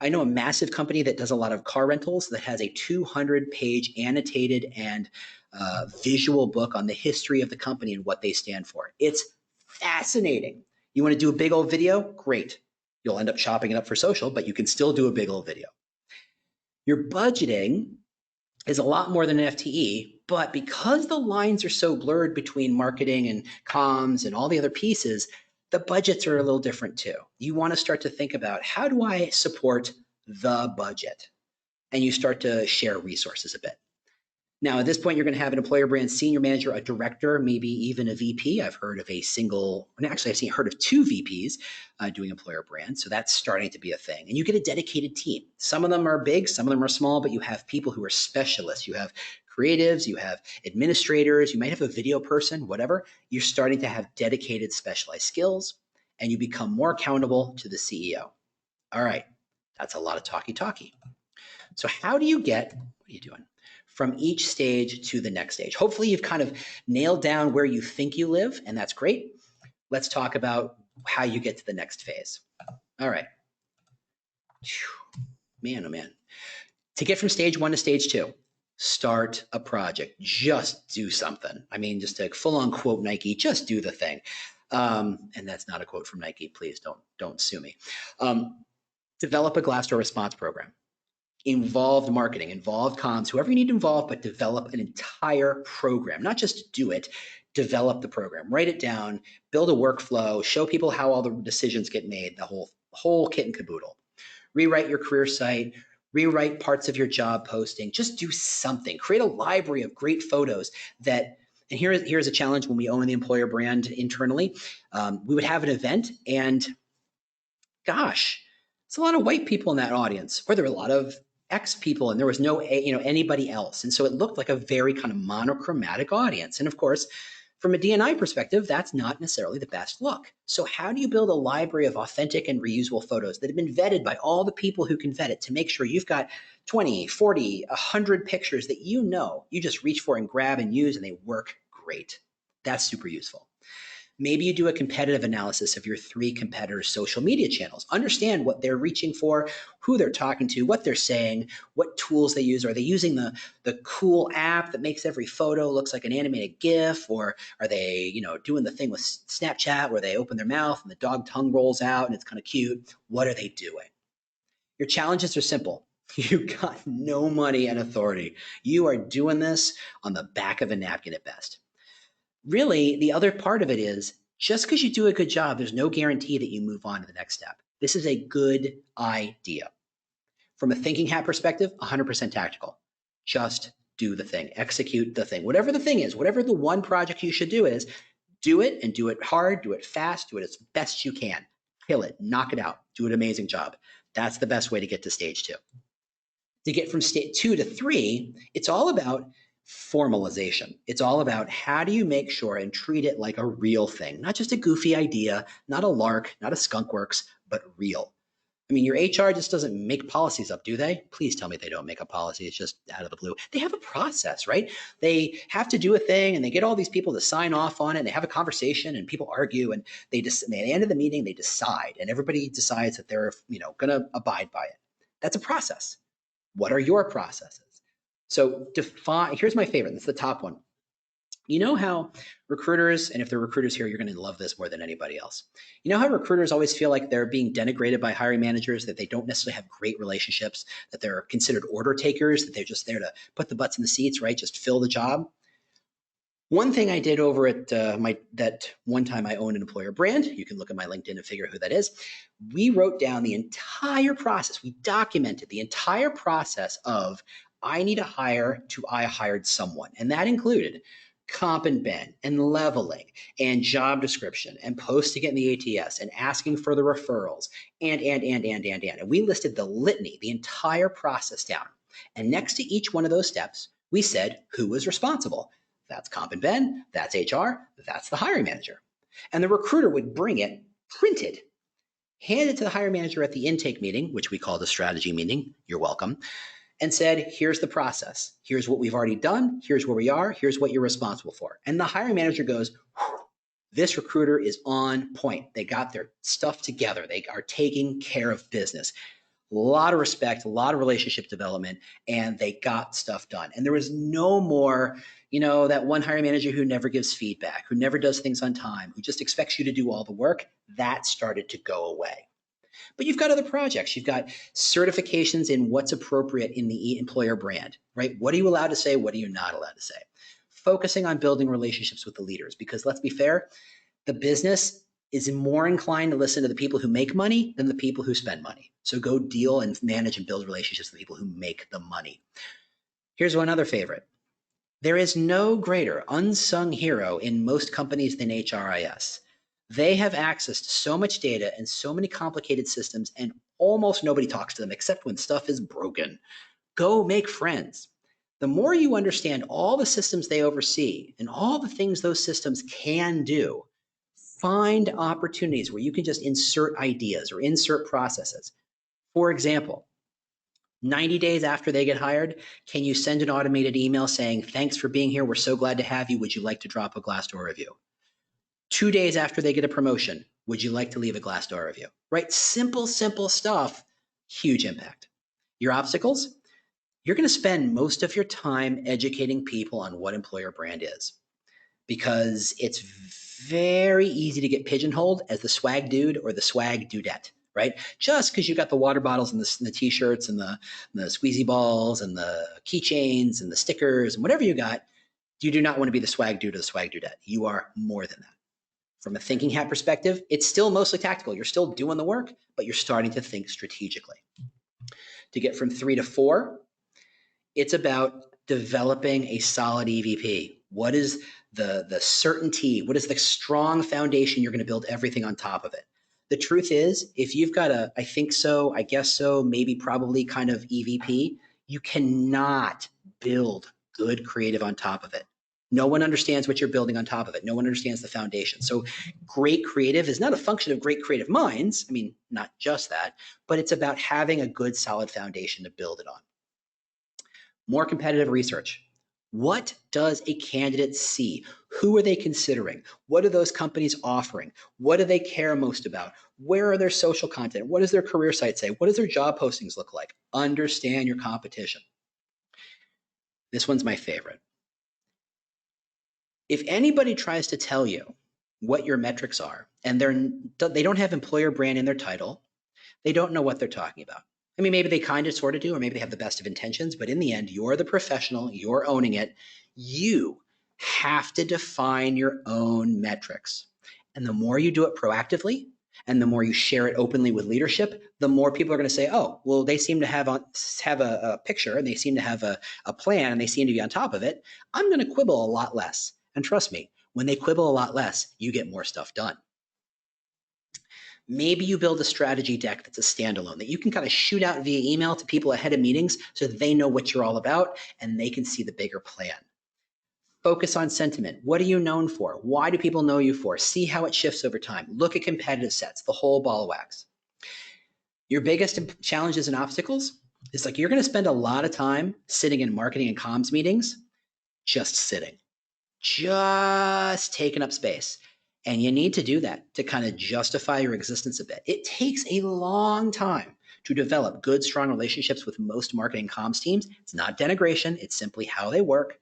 I know a massive company that does a lot of car rentals that has a 200-page annotated and visual book on the history of the company and what they stand for. It's fascinating. You want to do a big old video? Great. You'll end up chopping it up for social, but you can still do a big old video. Your budgeting is a lot more than an FTE, but because the lines are so blurred between marketing and comms and all the other pieces, the budgets are a little different too. You want to start to think about, how do I support the budget? And you start to share resources a bit. Now, at this point, you're going to have an employer brand senior manager, a director, maybe even a VP. I've heard of heard of two VPs doing employer brand. So that's starting to be a thing. And you get a dedicated team. Some of them are big, some of them are small, but you have people who are specialists. You have creatives, you have administrators, you might have a video person, whatever. You're starting to have dedicated specialized skills, and you become more accountable to the CEO. All right, that's a lot of talky. So how do you get, what are you doing? From each stage to the next stage? Hopefully you've kind of nailed down where you think you live, and that's great. Let's talk about how you get to the next phase. All right. Man, oh man. To get from stage 1 to stage 2, start a project. Just do something. I mean, just to full on quote Nike, just do the thing. And that's not a quote from Nike. Please don't sue me. Develop a Glassdoor response program. Involved marketing, involved comms, whoever you need to involve, but develop an entire program, not just do it, develop the program, write it down, build a workflow, show people how all the decisions get made, the whole kit and caboodle. Rewrite your career site, rewrite parts of your job posting, just do something. Create a library of great photos that, and here's a challenge when we own the employer brand internally. We would have an event and gosh, it's a lot of white people in that audience, or there were a lot of X people and there was no, anybody else. And so it looked like a very kind of monochromatic audience. And of course, from a D&I perspective, that's not necessarily the best look. So how do you build a library of authentic and reusable photos that have been vetted by all the people who can vet it to make sure you've got 20, 40, 100 pictures that you just reach for and grab and use and they work great? That's super useful. Maybe you do a competitive analysis of your 3 competitors' social media channels. Understand what they're reaching for, who they're talking to, what they're saying, what tools they use. Are they using the cool app that makes every photo looks like an animated GIF? Or are they, doing the thing with Snapchat where they open their mouth and the dog tongue rolls out and it's kind of cute? What are they doing? Your challenges are simple. You got no money and authority. You are doing this on the back of a napkin at best. Really, the other part of it is just because you do a good job, there's no guarantee that you move on to the next step. This is a good idea. From a thinking hat perspective, 100% tactical. Just do the thing, execute the thing. Whatever the thing is, whatever the one project you should do is, do it and do it hard, do it fast, do it as best you can. Kill it, knock it out, do an amazing job. That's the best way to get to stage 2. To get from stage 2 to 3, it's all about formalization. It's all about how do you make sure and treat it like a real thing, not just a goofy idea, not a lark, not a skunk works, but real. I mean, your HR just doesn't make policies up, do they? Please tell me they don't make a policy. It's just out of the blue. They have a process, right? They have to do a thing and they get all these people to sign off on it and they have a conversation and people argue and at the end of the meeting, they decide and everybody decides that they're, going to abide by it. That's a process. What are your processes? So here's my favorite, that's the top one. You know how recruiters, and if there are recruiters here, you're going to love this more than anybody else. You know how recruiters always feel like they're being denigrated by hiring managers, that they don't necessarily have great relationships, that they're considered order takers, that they're just there to put the butts in the seats, right? Just fill the job. One thing I did over at that one time I owned an employer brand, you can look at my LinkedIn and figure out who that is. We wrote down the entire process. We documented the entire process of I need a hire to I hired someone. And that included comp and ben and leveling and job description and posting it in the ATS and asking for the referrals and. And we listed the litany, the entire process down. And next to each one of those steps, we said who was responsible. That's comp and ben, that's HR, that's the hiring manager. And the recruiter would bring it printed, hand it to the hiring manager at the intake meeting, which we call the strategy meeting, you're welcome, and said, here's the process. Here's what we've already done. Here's where we are. Here's what you're responsible for. And the hiring manager goes, this recruiter is on point. They got their stuff together. They are taking care of business. A lot of respect, a lot of relationship development, and they got stuff done. And there was no more, that one hiring manager who never gives feedback, who never does things on time, who just expects you to do all the work. That started to go away. But you've got other projects. You've got certifications in what's appropriate in the employer brand, right? What are you allowed to say? What are you not allowed to say? Focusing on building relationships with the leaders, because let's be fair, the business is more inclined to listen to the people who make money than the people who spend money. So go deal and manage and build relationships with the people who make the money. Here's one other favorite. There is no greater unsung hero in most companies than HRIS. They have access to so much data and so many complicated systems, and almost nobody talks to them except when stuff is broken. Go make friends. The more you understand all the systems they oversee and all the things those systems can do, find opportunities where you can just insert ideas or insert processes. For example, 90 days after they get hired, can you send an automated email saying, thanks for being here, we're so glad to have you, would you like to drop a Glassdoor review? 2 days after they get a promotion, would you like to leave a Glassdoor review? Right? Simple, simple stuff, huge impact. Your obstacles? You're going to spend most of your time educating people on what employer brand is, because it's very easy to get pigeonholed as the swag dude or the swag dudette, right? Just because you got the water bottles and the t-shirts and the squeezy balls and the keychains and the stickers and whatever you got, you do not want to be the swag dude or the swag dudette. You are more than that. From a thinking hat perspective, it's still mostly tactical. You're still doing the work, but you're starting to think strategically. To get from 3 to 4, it's about developing a solid EVP. What is the certainty? What is the strong foundation you're going to build everything on top of it? The truth is, if you've got a I think so, I guess so, maybe probably kind of EVP, you cannot build good creative on top of it. No one understands what you're building on top of it. No one understands the foundation. So great creative is not a function of great creative minds. I mean, not just that, but it's about having a good solid foundation to build it on. More competitive research. What does a candidate see? Who are they considering? What are those companies offering? What do they care most about? Where are their social content? What does their career site say? What does their job postings look like? Understand your competition. This one's my favorite. If anybody tries to tell you what your metrics are and they don't have employer brand in their title, they don't know what they're talking about. I mean, maybe they kind of sort of do, or maybe they have the best of intentions, but in the end, you're the professional, you're owning it. You have to define your own metrics. And the more you do it proactively, and the more you share it openly with leadership, the more people are going to say, oh, well, they seem to have a picture, and they seem to have a plan, and they seem to be on top of it. I'm going to quibble a lot less. And trust me, when they quibble a lot less, you get more stuff done. Maybe you build a strategy deck that's a standalone that you can kind of shoot out via email to people ahead of meetings so that they know what you're all about and they can see the bigger plan. Focus on sentiment. What are you known for? Why do people know you for? See how it shifts over time. Look at competitive sets, the whole ball of wax. Your biggest challenges and obstacles is like you're going to spend a lot of time sitting in marketing and comms meetings, just sitting, just taking up space. And you need to do that to kind of justify your existence a bit. It takes a long time to develop good, strong relationships with most marketing comms teams. It's not denigration. It's simply how they work.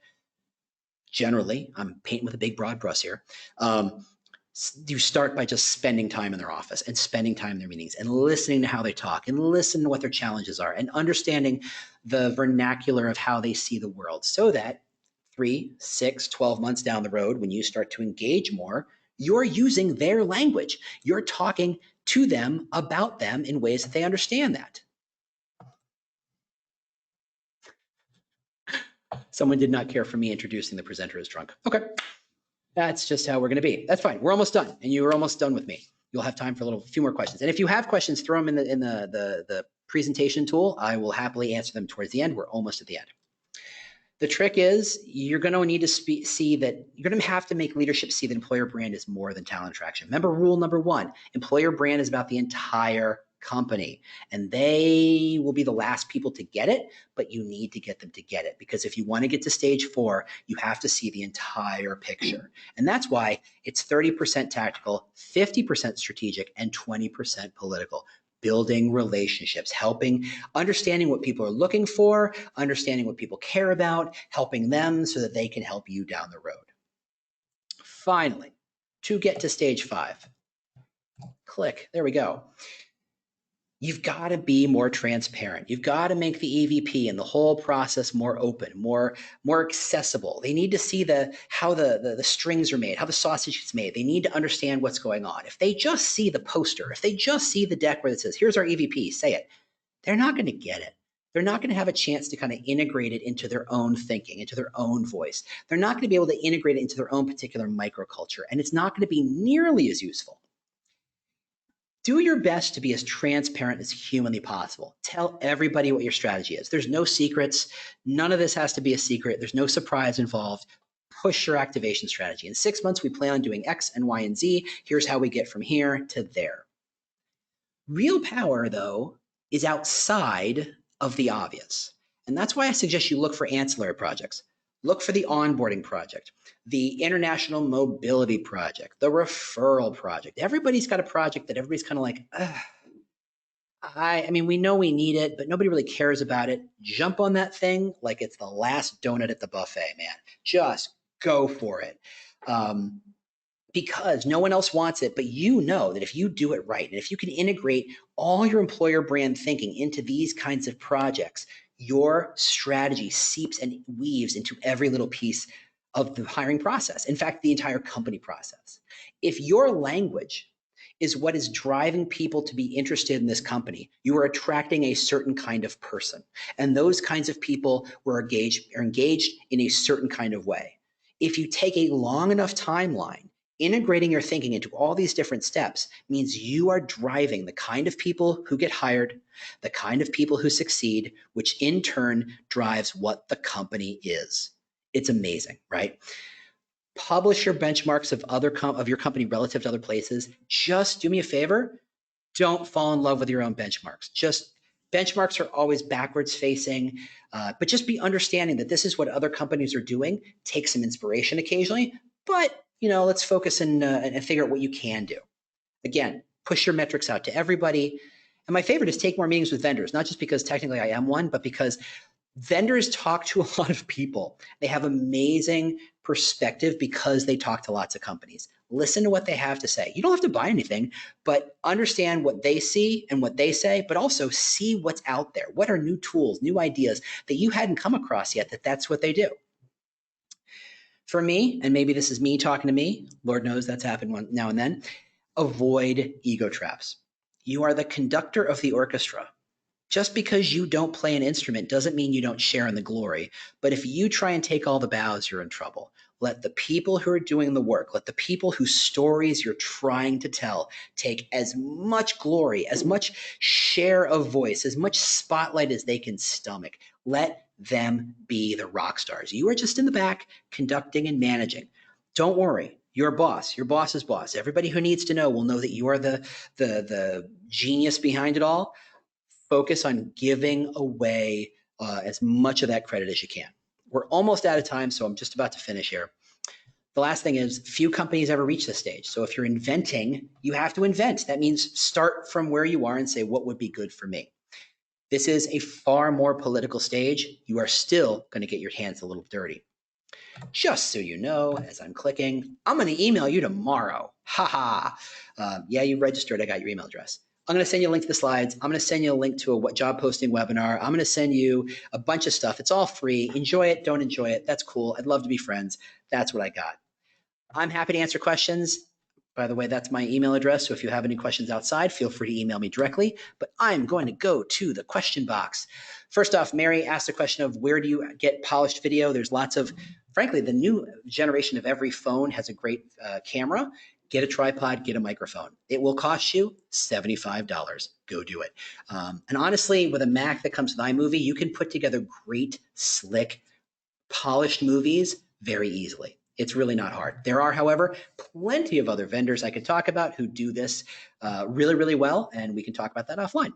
Generally, I'm painting with a big broad brush here. You start by just spending time in their office and spending time in their meetings and listening to how they talk and listening to what their challenges are and understanding the vernacular of how they see the world so that 3, 6, 12 months down the road, when you start to engage more, you're using their language. You're talking to them about them in ways that they understand that. Someone did not care for me introducing the presenter as drunk. Okay, that's just how we're going to be. That's fine. We're almost done, and you are almost done with me. You'll have time for a few more questions. And if you have questions, throw them in the presentation tool. I will happily answer them towards the end. We're almost at the end. The trick is you're going to need to see that you're going to have to make leadership see that employer brand is more than talent attraction. Remember rule number 1, employer brand is about the entire company, and they will be the last people to get it, but you need to get them to get it, because if you want to get to stage 4, you have to see the entire picture. And that's why it's 30% tactical, 50% strategic, and 20% political. Building relationships, understanding what people are looking for, understanding what people care about, helping them so that they can help you down the road. Finally, to get to stage 5, click, there we go. You've got to be more transparent. You've got to make the EVP and the whole process more open, more accessible. They need to see how the strings are made, how the sausage is made. They need to understand what's going on. If they just see the poster, if they just see the deck where it says, here's our EVP, say it, they're not going to get it. they're not going to have a chance to kind of integrate it into their own thinking, into their own voice. They're not going to be able to integrate it into their own particular microculture, and it's not going to be nearly as useful. Do your best to be as transparent as humanly possible. Tell everybody what your strategy is. There's no secrets. None of this has to be a secret. There's no surprise involved. Push your activation strategy. In 6 months, we plan on doing X and Y and Z. Here's how we get from here to there. Real power, though, is outside of the obvious. And that's why I suggest you look for ancillary projects. Look for the onboarding project, the international mobility project, the referral project. Everybody's got a project that everybody's kind of like, I mean, we know we need it, but nobody really cares about it. Jump on that thing like it's the last donut at the buffet, man. Just go for it. Because no one else wants it, but you know that if you do it right, and if you can integrate all your employer brand thinking into these kinds of projects, your strategy seeps and weaves into every little piece of the hiring process. In fact, the entire company process. If your language is what is driving people to be interested in this company, you are attracting a certain kind of person. And those kinds of people are engaged in a certain kind of way. If you take a long enough timeline, integrating your thinking into all these different steps means you are driving the kind of people who get hired, the kind of people who succeed, which in turn drives what the company is. It's amazing, right? Publish your benchmarks of your company relative to other places. Just do me a favor. Don't fall in love with your own benchmarks. Benchmarks are always backwards facing, but just be understanding that this is what other companies are doing. Take some inspiration occasionally, but let's focus and figure out what you can do. Again, push your metrics out to everybody. And my favorite is take more meetings with vendors, not just because technically I am one, but because vendors talk to a lot of people. They have amazing perspective because they talk to lots of companies. Listen to what they have to say. You don't have to buy anything, but understand what they see and what they say, but also see what's out there. What are new tools, new ideas that you hadn't come across yet that's what they do. For me, and maybe this is me talking to me, Lord knows that's happened now and then, avoid ego traps. You are the conductor of the orchestra. Just because you don't play an instrument doesn't mean you don't share in the glory. But if you try and take all the bows, you're in trouble. Let the people who are doing the work, let the people whose stories you're trying to tell take as much glory, as much share of voice, as much spotlight as they can stomach. Let them be the rock stars. You are just in the back conducting and managing. Don't worry. Your boss's boss. Everybody who needs to know will know that you are the genius behind it all. Focus on giving away as much of that credit as you can. We're almost out of time, so I'm just about to finish here. The last thing is few companies ever reach this stage. So if you're inventing, you have to invent. That means start from where you are and say, what would be good for me? This is a far more political stage. You are still going to get your hands a little dirty. Just so you know, as I'm clicking, I'm going to email you tomorrow. Yeah, you registered. I got your email address. I'm going to send you a link to the slides. I'm going to send you a link to a job posting webinar. I'm going to send you a bunch of stuff. It's all free. Enjoy it. Don't enjoy it. That's cool. I'd love to be friends. That's what I got. I'm happy to answer questions. By the way, that's my email address. So if you have any questions outside, feel free to email me directly. But I'm going to go to the question box. First off, Mary asked a question of where do you get polished video? There's lots of, frankly, the new generation of every phone has a great camera. Get a tripod, get a microphone. It will cost you $75. Go do it. And honestly, with a Mac that comes with iMovie, you can put together great, slick, polished movies very easily. It's really not hard. There are, however, plenty of other vendors I could talk about who do this really, really well, and we can talk about that offline.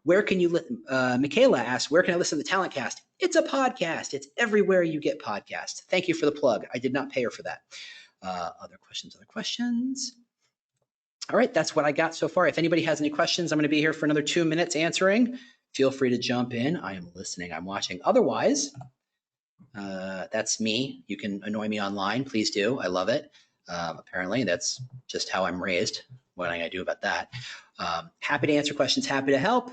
Where can you Michaela asks, where can I listen to the Talent Cast? It's a podcast. It's everywhere you get podcasts. Thank you for the plug. I did not pay her for that. Other questions? All right, that's what I got so far. If anybody has any questions, I'm going to be here for another 2 minutes answering. Feel free to jump in. I am listening. I'm watching. Otherwise, that's me. You can annoy me online. Please do. I love it. Apparently, that's just how I'm raised. What am I going to do about that? Happy to answer questions. Happy to help.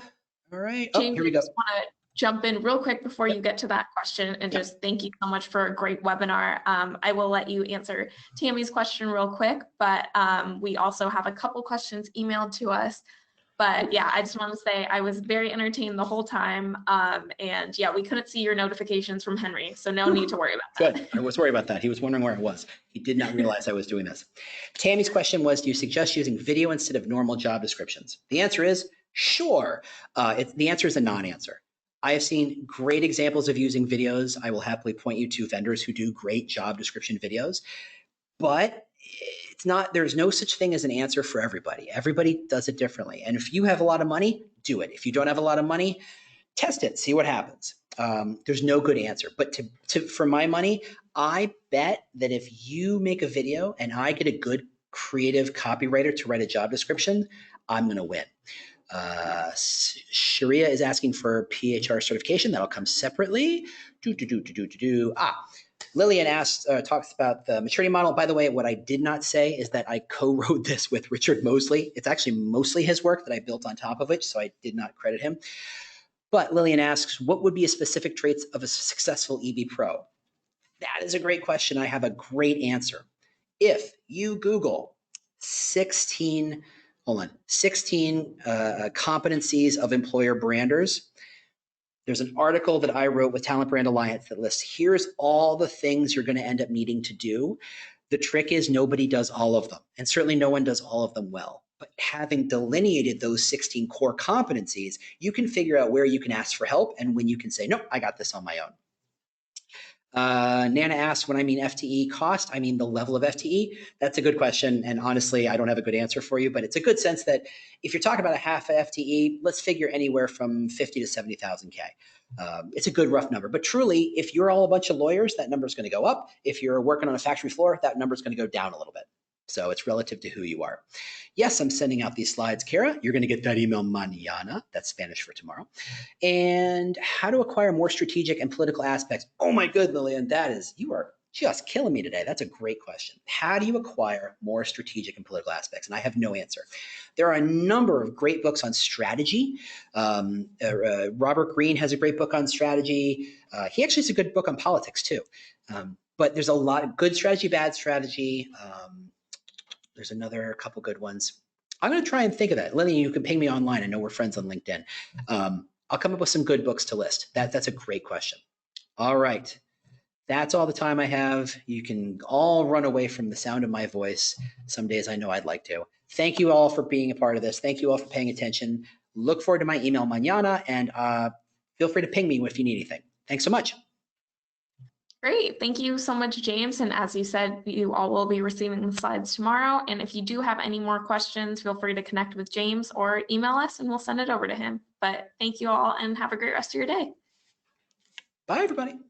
All right. Oh, James, here we go. I just want to jump in real quick before you get to that question and just thank you so much for a great webinar. I will let you answer Tammy's question real quick, but we also have a couple questions emailed to us. But yeah, I just want to say I was very entertained the whole time. And yeah, we couldn't see your notifications from Henry, so no need to worry about that. Good. I was worried about that. He was wondering where I was. He did not realize I was doing this. Tammy's question was, do you suggest using video instead of normal job descriptions? The answer is sure. The answer is a non-answer. I have seen great examples of using videos. I will happily point you to vendors who do great job description videos, but it's not, there's no such thing as an answer for everybody. Everybody does it differently. And if you have a lot of money, do it. If you don't have a lot of money, test it, see what happens. There's no good answer, but for my money, I bet that if you make a video and I get a good creative copywriter to write a job description, I'm going to win. Sharia is asking for PHR certification. That'll come separately. Lillian talks about the maturity model. By the way, what I did not say is that I co-wrote this with Richard Mosley. It's actually mostly his work that I built on top of it, so I did not credit him. But Lillian asks, what would be a specific traits of a successful EB Pro? That is a great question. I have a great answer. If you Google 16 competencies of employer branders, there's an article that I wrote with Talent Brand Alliance that lists, here's all the things you're going to end up needing to do. The trick is nobody does all of them, and certainly no one does all of them well. But having delineated those 16 core competencies, you can figure out where you can ask for help and when you can say, no, I got this on my own. Nana asked, when I mean FTE cost, I mean the level of FTE. That's a good question. And honestly, I don't have a good answer for you, but it's a good sense that if you're talking about a half FTE, let's figure anywhere from 50 to 70,000 K. It's a good rough number, but truly, if you're all a bunch of lawyers, that number is going to go up. If you're working on a factory floor, that number is going to go down a little bit. So it's relative to who you are. Yes, I'm sending out these slides, Kara. You're going to get that email mañana. That's Spanish for tomorrow. And how to acquire more strategic and political aspects. Oh my good, Lillian, you are just killing me today. That's a great question. How do you acquire more strategic and political aspects? And I have no answer. There are a number of great books on strategy. Robert Greene has a great book on strategy. He actually has a good book on politics too. But there's a lot of good strategy, bad strategy. There's another couple good ones. I'm going to try and think of that. Lillian, you can ping me online. I know we're friends on LinkedIn. I'll come up with some good books to list. That's a great question. All right. That's all the time I have. You can all run away from the sound of my voice. Some days I know I'd like to. Thank you all for being a part of this. Thank you all for paying attention. Look forward to my email mañana, and feel free to ping me if you need anything. Thanks so much. Great. Thank you so much, James. And as you said, you all will be receiving the slides tomorrow. And if you do have any more questions, feel free to connect with James or email us and we'll send it over to him. But thank you all and have a great rest of your day. Bye, everybody.